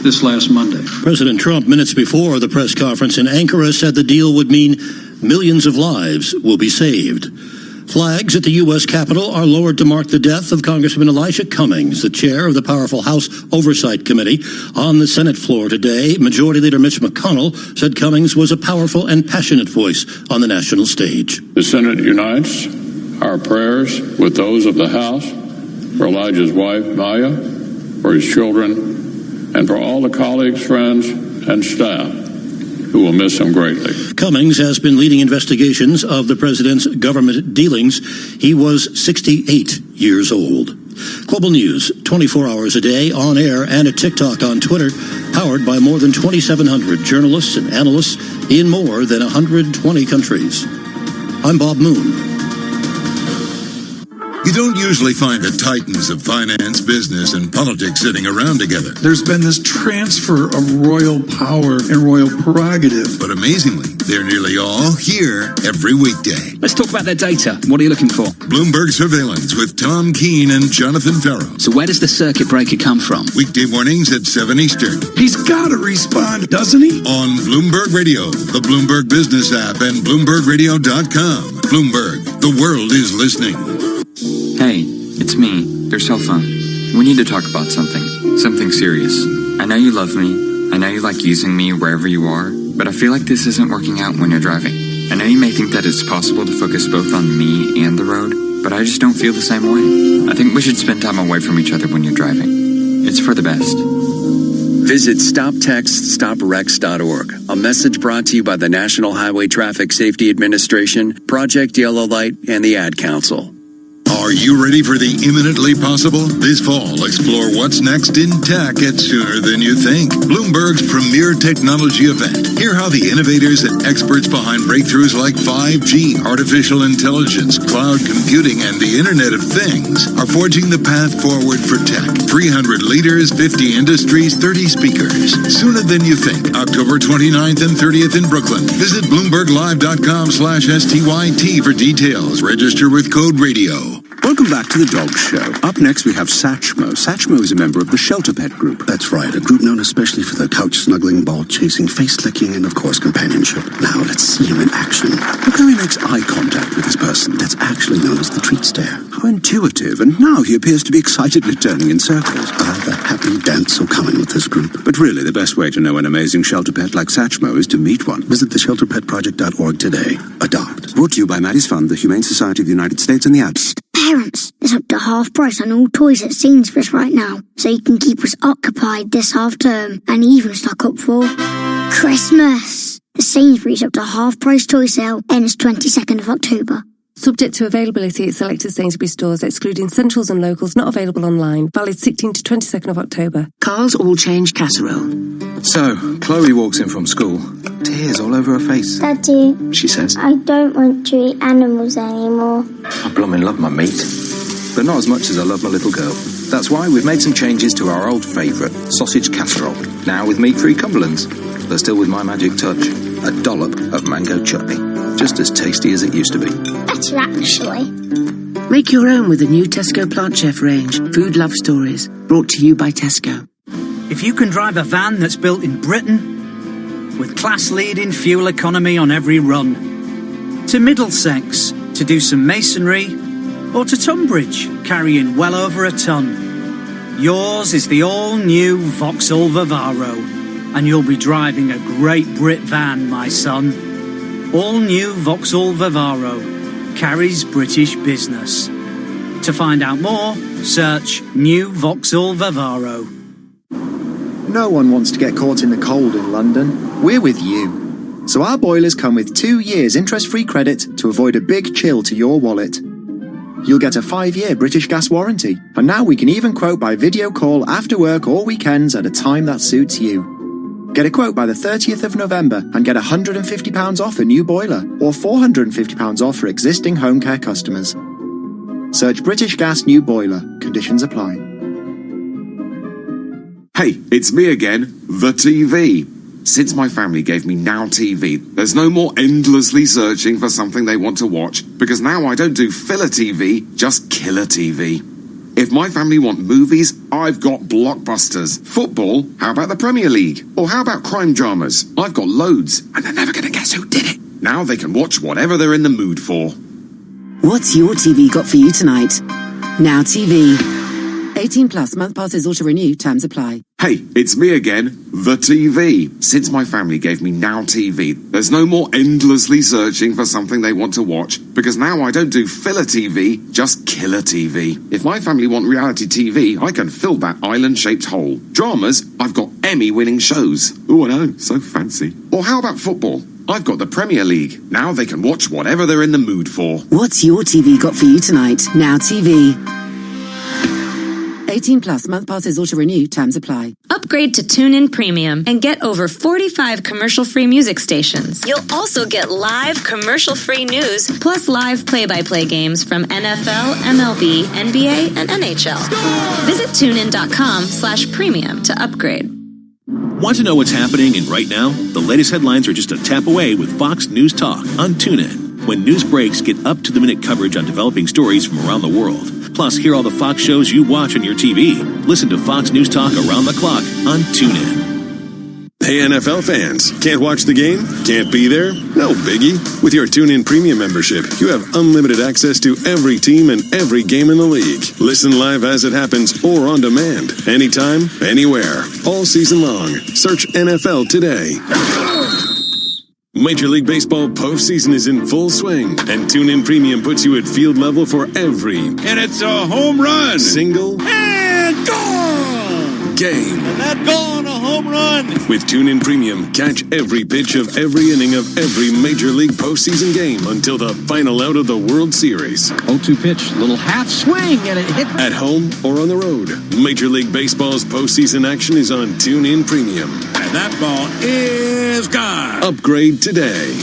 this last Monday. President Trump, minutes before the press conference in Ankara, said the deal would mean millions of lives will be saved. Flags at the U.S. Capitol are lowered to mark the death of Congressman Elijah Cummings, the chair of the powerful House Oversight Committee. On the Senate floor today, Majority Leader Mitch McConnell said Cummings was a powerful and passionate voice on the national stage. The Senate unites our prayers with those of the House for Elijah's wife, Maya, for his children, and for all the colleagues, friends, and staff who will miss him greatly. Cummings has been leading investigations of the president's government dealings. He was 68 years old. Global News, 24 hours a day, on air and at TikTok, on Twitter, powered by more than 2,700 journalists and analysts in more than 120 countries. I'm Bob Moon. You don't usually find the titans of finance, business, and politics sitting around together. There's been this transfer of royal power and royal prerogative. But amazingly, they're nearly all here every weekday. Let's talk about their data. What are you looking for? Bloomberg Surveillance with Tom Keene and Jonathan Farrow. So where does the circuit breaker come from? Weekday mornings at 7 Eastern. He's got to respond, doesn't he? On Bloomberg Radio, the Bloomberg Business app, and BloombergRadio.com. Bloomberg, the world is listening. Hey, it's me, your cell phone. We need to talk about something serious. I know you love me, I know you like using me wherever you are, but I feel like this isn't working out when you're driving. I know you may think that it's possible to focus both on me and the road, but I just don't feel the same way. I think we should spend time away from each other when you're driving. It's for the best. Visit StopTextStopWrecks.org. A message brought to you by the National Highway Traffic Safety Administration, Project Yellow Light, and the Ad Council. Are you ready for the imminently possible? This fall, explore what's next in tech at Sooner Than You Think, Bloomberg's premier technology event. Hear how the innovators and experts behind breakthroughs like 5G, artificial intelligence, cloud computing, and the Internet of Things are forging the path forward for tech. 300 leaders, 50 industries, 30 speakers. Sooner Than You Think, October 29th and 30th in Brooklyn. Visit BloombergLive.com/STYT for details. Register with code RADIO. Welcome back to the Dog Show. Up next, we have Satchmo. Satchmo is a member of the Shelter Pet Group. That's right, a group known especially for their couch-snuggling, ball-chasing, face-licking, and, of course, companionship. Now, let's see him in action. Look how he makes eye contact with his person. That's actually known as the treat stare. How intuitive, and now he appears to be excitedly turning in circles. The happy dance will come in with this group. But really, the best way to know an amazing shelter pet like Satchmo is to meet one. Visit theshelterpetproject.org today. Adopt. Brought to you by Maddie's Fund, the Humane Society of the United States, and the Apps. Parents, it's up to half price on all toys at Sainsbury's right now, so you can keep us occupied this half term and even stock up for Christmas. The Sainsbury's up to half price toy sale ends 22nd of October. Subject to availability at selected Sainsbury's stores, excluding Centrals and Locals, not available online. Valid 16th to 22nd of October. Carl's All Change Casserole. So, Chloe walks in from school. Tears all over her face. Daddy, She says, I don't want to eat animals anymore. I blooming love my meat. But not as much as I love my little girl. That's why we've made some changes to our old favourite, sausage casserole. Now with meat-free Cumberlands, but still with my magic touch. A dollop of mango chutney. Just as tasty as it used to be. Better, actually. Make your own with the new Tesco Plant Chef range. Food Love Stories. Brought to you by Tesco. If you can drive a van that's built in Britain, with class-leading fuel economy on every run, to Middlesex to do some masonry, or to Tunbridge, carrying well over a ton. Yours is the all-new Vauxhall Vivaro, and you'll be driving a great Brit van, my son. All-new Vauxhall Vivaro carries British business. To find out more, search New Vauxhall Vivaro. No one wants to get caught in the cold in London. We're with you. So our boilers come with 2 years interest-free credit to avoid a big chill to your wallet. You'll get a 5-year British Gas warranty. And now we can even quote by video call after work or weekends at a time that suits you. Get a quote by the 30th of November and get £150 off a new boiler or £450 off for existing home care customers. Search British Gas New Boiler. Conditions apply. Hey, it's me again, the TV. Since my family gave me Now TV, there's no more endlessly searching for something they want to watch, because now I don't do filler TV, just killer TV. If my family want movies, I've got blockbusters. Football, how about the Premier League? Or how about crime dramas? I've got loads, and they're never going to guess who did it. Now they can watch whatever they're in the mood for. What's your TV got for you tonight? Now TV. 18 plus, month passes auto renew, terms apply. Hey, it's me again, the TV. Since my family gave me Now TV, there's no more endlessly searching for something they want to watch, because now I don't do filler TV, just killer TV. If my family want reality TV, I can fill that island-shaped hole. Dramas, I've got Emmy-winning shows. Ooh, I know, so fancy. Or how about football? I've got the Premier League. Now they can watch whatever they're in the mood for. What's your TV got for you tonight? Now TV. 18 plus, month passes auto renew, terms apply. Upgrade to TuneIn Premium and get over 45 commercial-free music stations. You'll also get live commercial-free news, plus live play-by-play games from NFL, MLB, NBA, and NHL. Visit TuneIn.com/premium to upgrade. Want to know what's happening in right now? The latest headlines are just a tap away with Fox News Talk on TuneIn. When news breaks, get up-to-the-minute coverage on developing stories from around the world. Plus, hear all the Fox shows you watch on your TV. Listen to Fox News Talk around the clock on TuneIn. Hey, NFL fans, can't watch the game? Can't be there? No biggie. With your TuneIn Premium membership, you have unlimited access to every team and every game in the league. Listen live as it happens or on demand. Anytime, anywhere. All season long. Search NFL today. Major League Baseball postseason is in full swing, and TuneIn Premium puts you at field level for every... And it's a home run! ...single... And gone! ...game. And that gone, a home run! With TuneIn Premium, catch every pitch of every inning of every Major League postseason game until the final out of the World Series. 0-2 pitch, little half swing, and it hit... At home or on the road, Major League Baseball's postseason action is on TuneIn Premium. And that ball is gone! Upgrade today.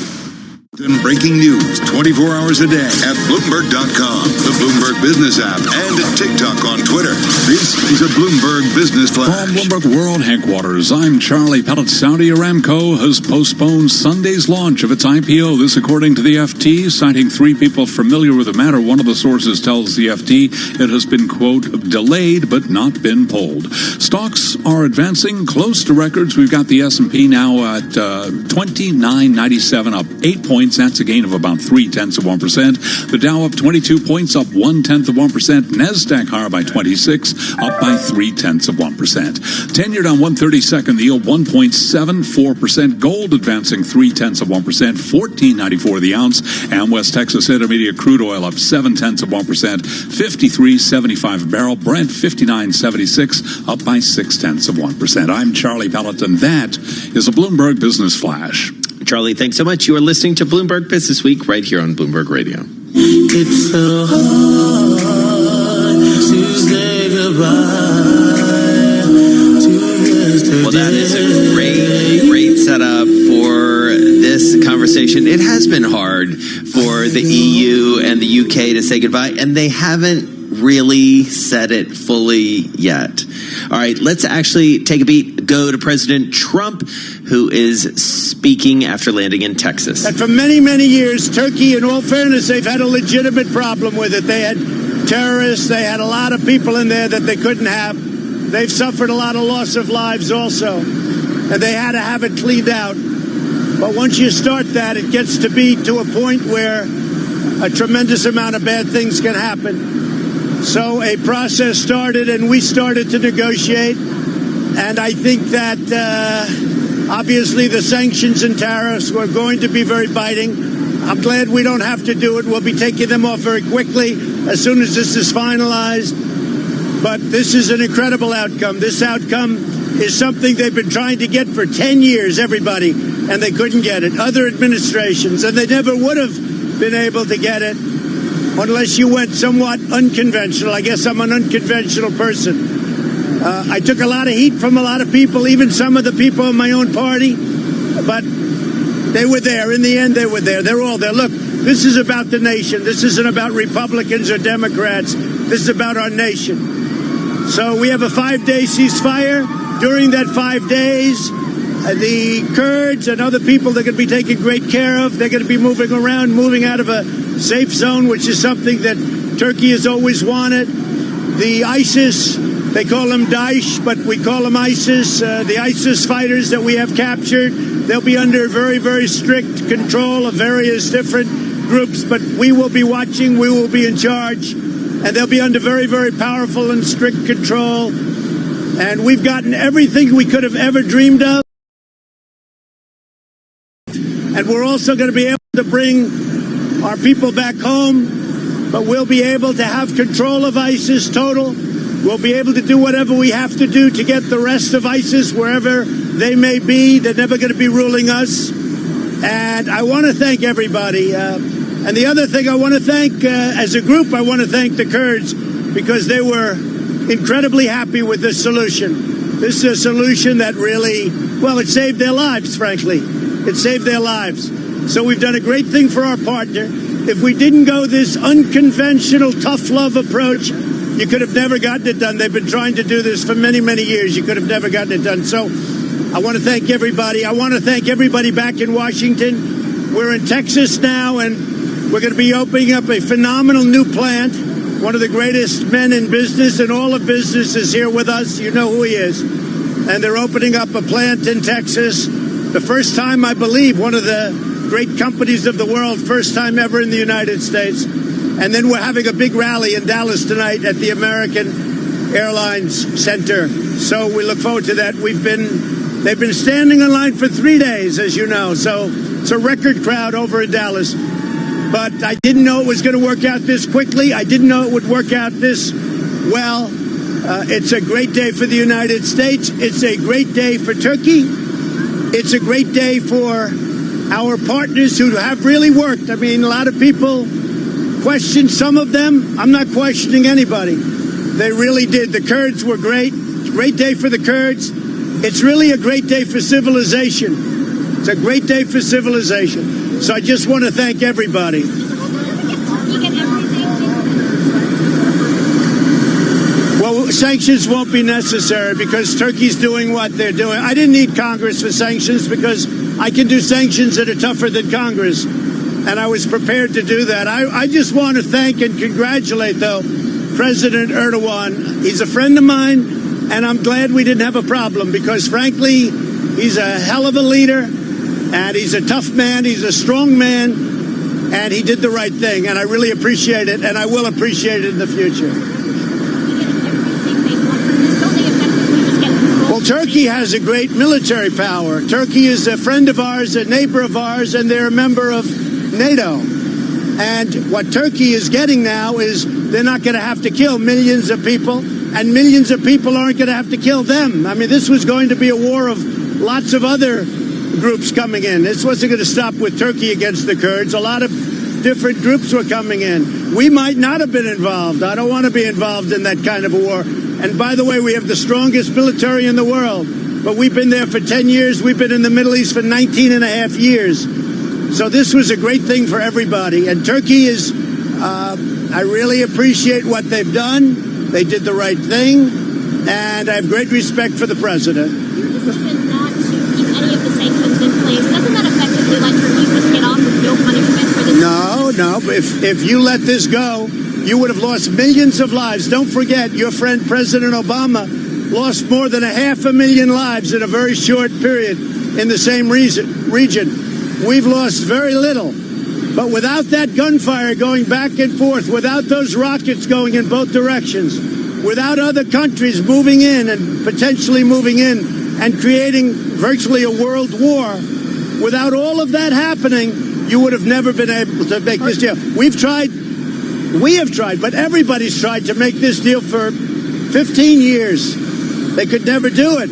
Breaking news 24 hours a day at Bloomberg.com, the Bloomberg Business app, and at TikTok on Twitter. This is a Bloomberg Business Flash. From Bloomberg World Headquarters, I'm Charlie Pellet. Saudi Aramco has postponed Sunday's launch of its IPO. This according to the FT, citing 3 people familiar with the matter. One of the sources tells the FT it has been, quote, delayed but not been pulled. Stocks are advancing close to records. We've got the S&P now at 29.97, up 8 points. That's a gain of about 0.3%. The Dow up 22 points, up 0.1%. NASDAQ higher by 26, up by 0.3%. 10-year down 1/32, the yield 1.74%. Gold advancing 0.3%, $14.94 the ounce. And West Texas Intermediate crude oil up 0.7%, $53.75 a barrel. Brent 59.76, up by 0.6%. I'm Charlie Pellet, and that is a Bloomberg Business Flash. Charlie, thanks so much. You are listening to Bloomberg Business Week right here on Bloomberg Radio. It's so hard to say goodbye to yesterday. Well, that is a great setup for this conversation. It has been hard for the EU and the UK to say goodbye, and they haven't really said it fully yet. All right, let's actually take a beat, go to President Trump, who is speaking after landing in Texas. And for many, many years, Turkey, in all fairness, they've had a legitimate problem with it. They had terrorists, they had a lot of people in there that they couldn't have. They've suffered a lot of loss of lives also, and they had to have it cleaned out. But once you start that, it gets to be to a point where a tremendous amount of bad things can happen. So a process started, and we started to negotiate. And I think that obviously the sanctions and tariffs were going to be very biting. I'm glad we don't have to do it. We'll be taking them off very quickly as soon as this is finalized. But this is an incredible outcome. This outcome is something they've been trying to get for 10 years, everybody, and they couldn't get it. Other administrations, and they never would have been able to get it unless you went somewhat unconventional. I guess I'm an unconventional person. I took a lot of heat from a lot of people, even some of the people in my own party, but they were there. In the end, they were there. They're all there. Look, this is about the nation. This isn't about Republicans or Democrats. This is about our nation. So we have a 5-day ceasefire. During that 5 days, the Kurds and other people they're going to be taken great care of. They're going to be moving around, moving out of a safe zone, which is something that Turkey has always wanted. The ISIS, they call them Daesh, but we call them ISIS. The ISIS fighters that we have captured, they'll be under very, very strict control of various different groups, but we will be watching, we will be in charge, and they'll be under very, very powerful and strict control. And we've gotten everything we could have ever dreamed of. And we're also going to be able to bring our people back home, but we'll be able to have control of ISIS total. We'll be able to do whatever we have to do to get the rest of ISIS wherever they may be. They're never going to be ruling us. And I want to thank everybody. And the other thing I want to thank, as a group, I want to thank the Kurds because they were incredibly happy with this solution. This is a solution that really, well, it saved their lives, frankly. It saved their lives. So we've done a great thing for our partner. If we didn't go this unconventional, tough love approach, you could have never gotten it done. They've been trying to do this for many, many years. You could have never gotten it done. So I want to thank everybody. I want to thank everybody back in Washington. We're in Texas now, and we're going to be opening up a phenomenal new plant. One of the greatest men in business, and all of business is here with us. You know who he is. And they're opening up a plant in Texas. The first time, I believe, one of the great companies of the world, first time ever in the United States. And then we're having a big rally in Dallas tonight at the American Airlines Center. So we look forward to that. They've been standing in line for 3 days, as you know. So it's a record crowd over in Dallas. But I didn't know it was going to work out this quickly. I didn't know it would work out this well. It's a great day for the United States. It's a great day for Turkey. It's a great day for our partners who have really worked. I mean, a lot of people question some of them. I'm not questioning anybody. They really did. The Kurds were great. Great day for the Kurds. It's really a great day for civilization. It's a great day for civilization. So I just want to thank everybody. Well, sanctions won't be necessary because Turkey's doing what they're doing. I didn't need Congress for sanctions because I can do sanctions that are tougher than Congress. And I was prepared to do that. I just want to thank and congratulate, though, President Erdogan. He's a friend of mine, and I'm glad we didn't have a problem because, frankly, he's a hell of a leader, and he's a tough man. He's a strong man, and he did the right thing. And I really appreciate it, and I will appreciate it in the future. Well, Turkey has a great military power. Turkey is a friend of ours, a neighbor of ours, and they're a member of NATO. And what Turkey is getting now is they're not going to have to kill millions of people, and millions of people aren't going to have to kill them. I mean, this was going to be a war of lots of other groups coming in. This wasn't going to stop with Turkey against the Kurds. A lot of different groups were coming in. We might not have been involved. I don't want to be involved in that kind of a war. And by the way, we have the strongest military in the world. But we've been there for 10 years. We've been in the Middle East for 19 and a half years. So this was a great thing for everybody. And Turkey is, I really appreciate what they've done. They did the right thing. And I have great respect for the president. Your decision not to keep any of the sanctions in place, doesn't that effectively let Turkey just get off with no punishment for this? No. If you let this go, you would have lost millions of lives. Don't forget, your friend President Obama lost more than 500,000 lives in a very short period in the same region. We've lost very little. But without that gunfire going back and forth, without those rockets going in both directions, without other countries moving in and potentially moving in and creating virtually a world war, without all of that happening, you would have never been able to make this deal. We have tried, but everybody's tried to make this deal for 15 years. They could never do it.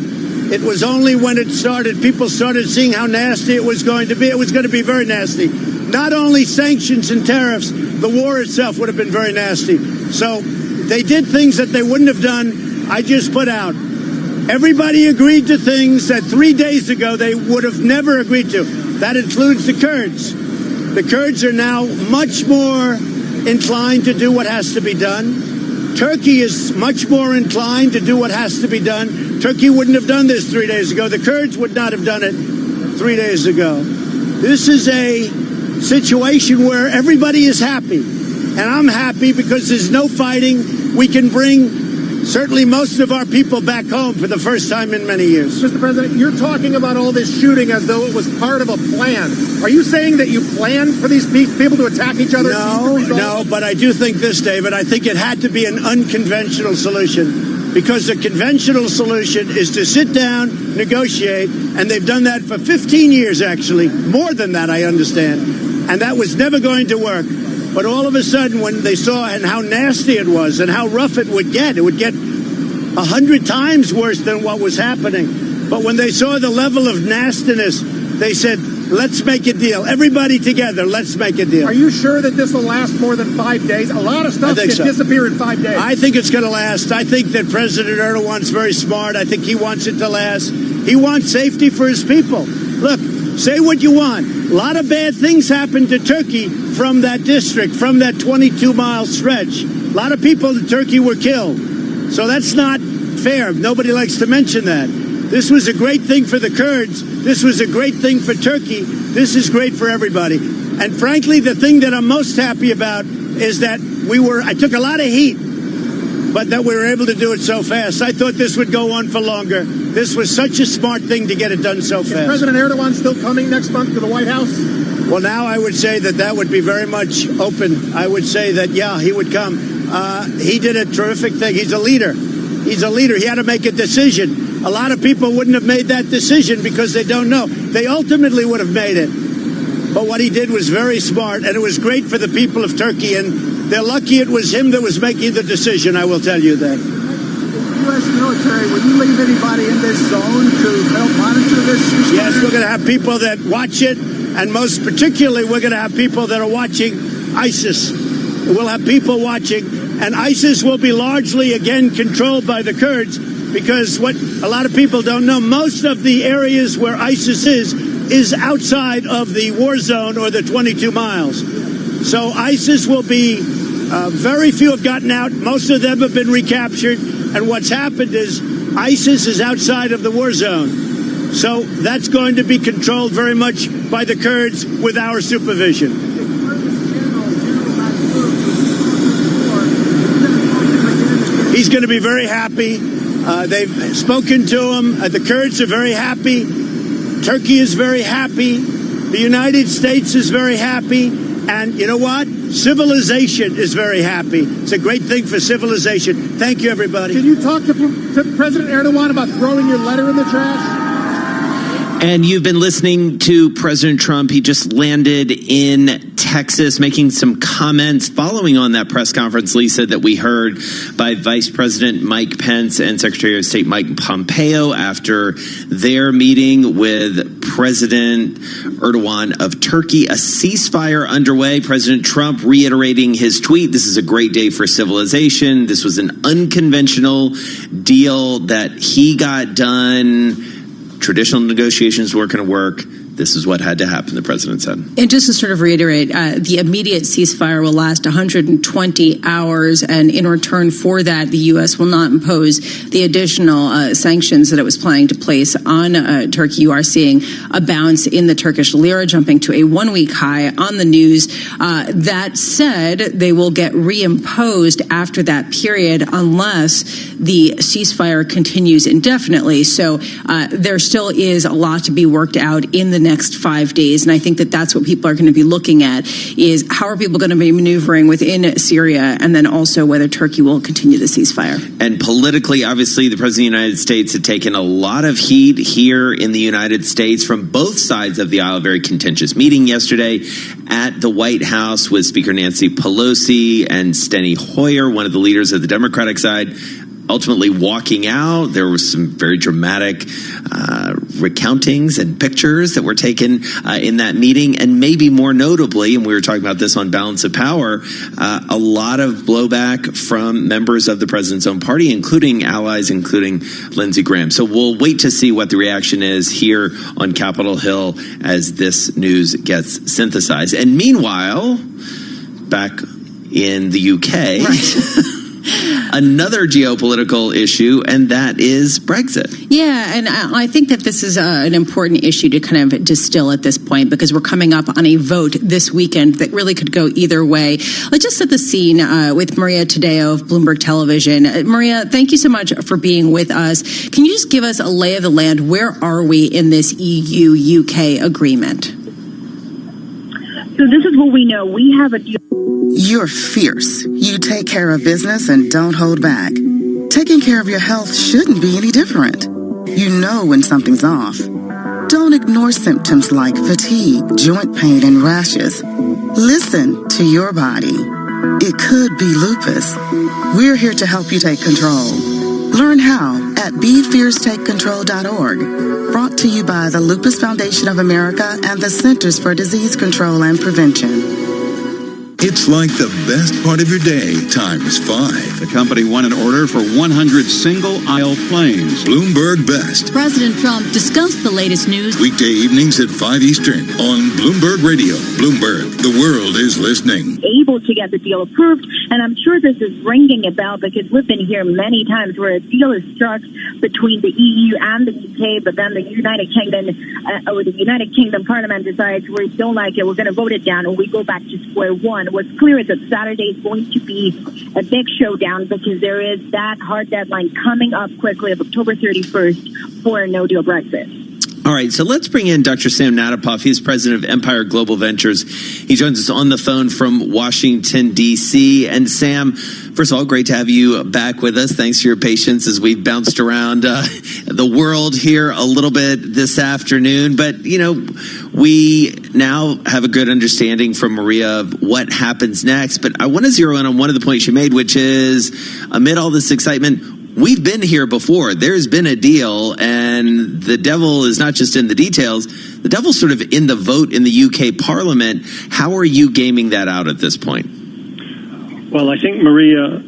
It was only when it started, people started seeing how nasty it was going to be. It was going to be very nasty. Not only sanctions and tariffs, the war itself would have been very nasty. So they did things that they wouldn't have done. I just put out. Everybody agreed to things that 3 days ago they would have never agreed to. That includes the Kurds. The Kurds are now much more inclined to do what has to be done. Turkey is much more inclined to do what has to be done. Turkey wouldn't have done this 3 days ago. The Kurds would not have done it 3 days ago. This is a situation where everybody is happy. And I'm happy because there's no fighting. We can bring certainly most of our people back home for the first time in many years. Mr. President, you're talking about all this shooting as though it was part of a plan. Are you saying that you planned for these people to attack each other? No, but I do think this, David. I think it had to be an unconventional solution, because the conventional solution is to sit down, negotiate, and they've done that for 15 years, actually. More than that, I understand. And that was never going to work. But all of a sudden, when they saw and how nasty it was and how rough it would get 100 times worse than what was happening. But when they saw the level of nastiness, they said, let's make a deal. Everybody together, let's make a deal. Are you sure that this will last more than 5 days? A lot of stuff can disappear in 5 days. I think it's going to last. I think that President Erdogan's very smart. I think he wants it to last. He wants safety for his people. Look, say what you want. A lot of bad things happened to Turkey from that district, from that 22-mile stretch. A lot of people in Turkey were killed. So that's not fair. Nobody likes to mention that. This was a great thing for the Kurds. This was a great thing for Turkey. This is great for everybody. And frankly, the thing that I'm most happy about is that I took a lot of heat, but that we were able to do it so fast. I thought this would go on for longer. This was such a smart thing to get it done so fast. Is President Erdogan still coming next month to the White House? Well, now I would say that would be very much open. I would say that, yeah, he would come. He did a terrific thing. He's a leader. He's a leader. He had to make a decision. A lot of people wouldn't have made that decision because they don't know. They ultimately would have made it. But what he did was very smart, and it was great for the people of Turkey, and they're lucky it was him that was making the decision, I will tell you that. U.S. military, would you leave anybody in this zone to help monitor this? Yes, we're going to have people that watch it, and most particularly, we're going to have people that are watching ISIS. We'll have people watching, and ISIS will be largely, again, controlled by the Kurds, because what a lot of people don't know, most of the areas where ISIS is outside of the war zone or the 22 miles. So ISIS will be, very few have gotten out. Most of them have been recaptured. And what's happened is ISIS is outside of the war zone. So that's going to be controlled very much by the Kurds with our supervision. He's going to be very happy. They've spoken to him. The Kurds are very happy. Turkey is very happy. The United States is very happy. And you know what? Civilization is very happy. It's a great thing for civilization. Thank you, everybody. Can you talk to President Erdogan about throwing your letter in the trash? And you've been listening to President Trump. He just landed in Texas, making some comments following on that press conference, Lisa, that we heard by Vice President Mike Pence and Secretary of State Mike Pompeo after their meeting with President Erdogan of Turkey. A ceasefire underway. President Trump reiterating his tweet. This is a great day for civilization. This was an unconventional deal that he got done. Traditional negotiations weren't going to work. This is what had to happen, the president said. And just to sort of reiterate, the immediate ceasefire will last 120 hours. And in return for that, the U.S. will not impose the additional sanctions that it was planning to place on Turkey. You are seeing a bounce in the Turkish lira, jumping to a 1-week high on the news. That said, they will get reimposed after that period unless the ceasefire continues indefinitely. So there still is a lot to be worked out in the next 5 days. And I think that that's what people are going to be looking at, is how are people going to be maneuvering within Syria, and then also whether Turkey will continue the ceasefire. And politically, obviously, the President of the United States had taken a lot of heat here in the United States from both sides of the aisle. A very contentious meeting yesterday at the White House with Speaker Nancy Pelosi and Steny Hoyer, one of the leaders of the Democratic side, ultimately walking out. There was some very dramatic recountings and pictures that were taken in that meeting. And maybe more notably, and we were talking about this on Balance of Power, a lot of blowback from members of the president's own party, including allies, including Lindsey Graham. So we'll wait to see what the reaction is here on Capitol Hill as this news gets synthesized. And meanwhile, back in the UK, another geopolitical issue, and that is Brexit. Yeah, and I think that this is an important issue to kind of distill at this point, because we're coming up on a vote this weekend that really could go either way. Let's just set the scene with Maria Tadeo of Bloomberg Television. Maria, thank you so much for being with us. Can you just give us a lay of the land? Where are we in this EU-UK agreement? So this is what we know. We have a deal. You're fierce. You take care of business and don't hold back. Taking care of your health shouldn't be any different. You know when something's off. Don't ignore symptoms like fatigue, joint pain, and rashes. Listen to your body. It could be lupus. We're here to help you take control. Learn how at BeFierceTakeControl.org. Brought to you by the Lupus Foundation of America and the Centers for Disease Control and Prevention. It's like the best part of your day times 5. The company won an order for 100 single-aisle planes. Bloomberg Best. President Trump discussed the latest news. Weekday evenings at 5 Eastern on Bloomberg Radio. Bloomberg, the world is listening. Able to get the deal approved, and I'm sure this is ringing a bell because we've been here many times where a deal is struck between the EU and the UK, but then the United Kingdom Parliament decides we don't like it, we're going to vote it down, and we go back to square one. What's clear is that Saturday is going to be a big showdown because there is that hard deadline coming up quickly of October 31st for a no-deal Brexit. All right, so let's bring in Dr. Sam Nadapoff. He's president of Empire Global Ventures. He joins us on the phone from Washington, D.C. And Sam, first of all, great to have you back with us. Thanks for your patience as we bounced around the world here a little bit this afternoon. But, you know, we now have a good understanding from Maria of what happens next. But I want to zero in on one of the points you made, which is amid all this excitement, we've been here before. There's been a deal, and the devil is not just in the details. The devil's sort of in the vote in the UK Parliament. How are you gaming that out at this point? Well, I think Maria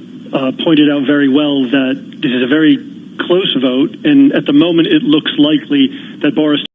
pointed out very well that this is a very close vote, and at the moment it looks likely that Boris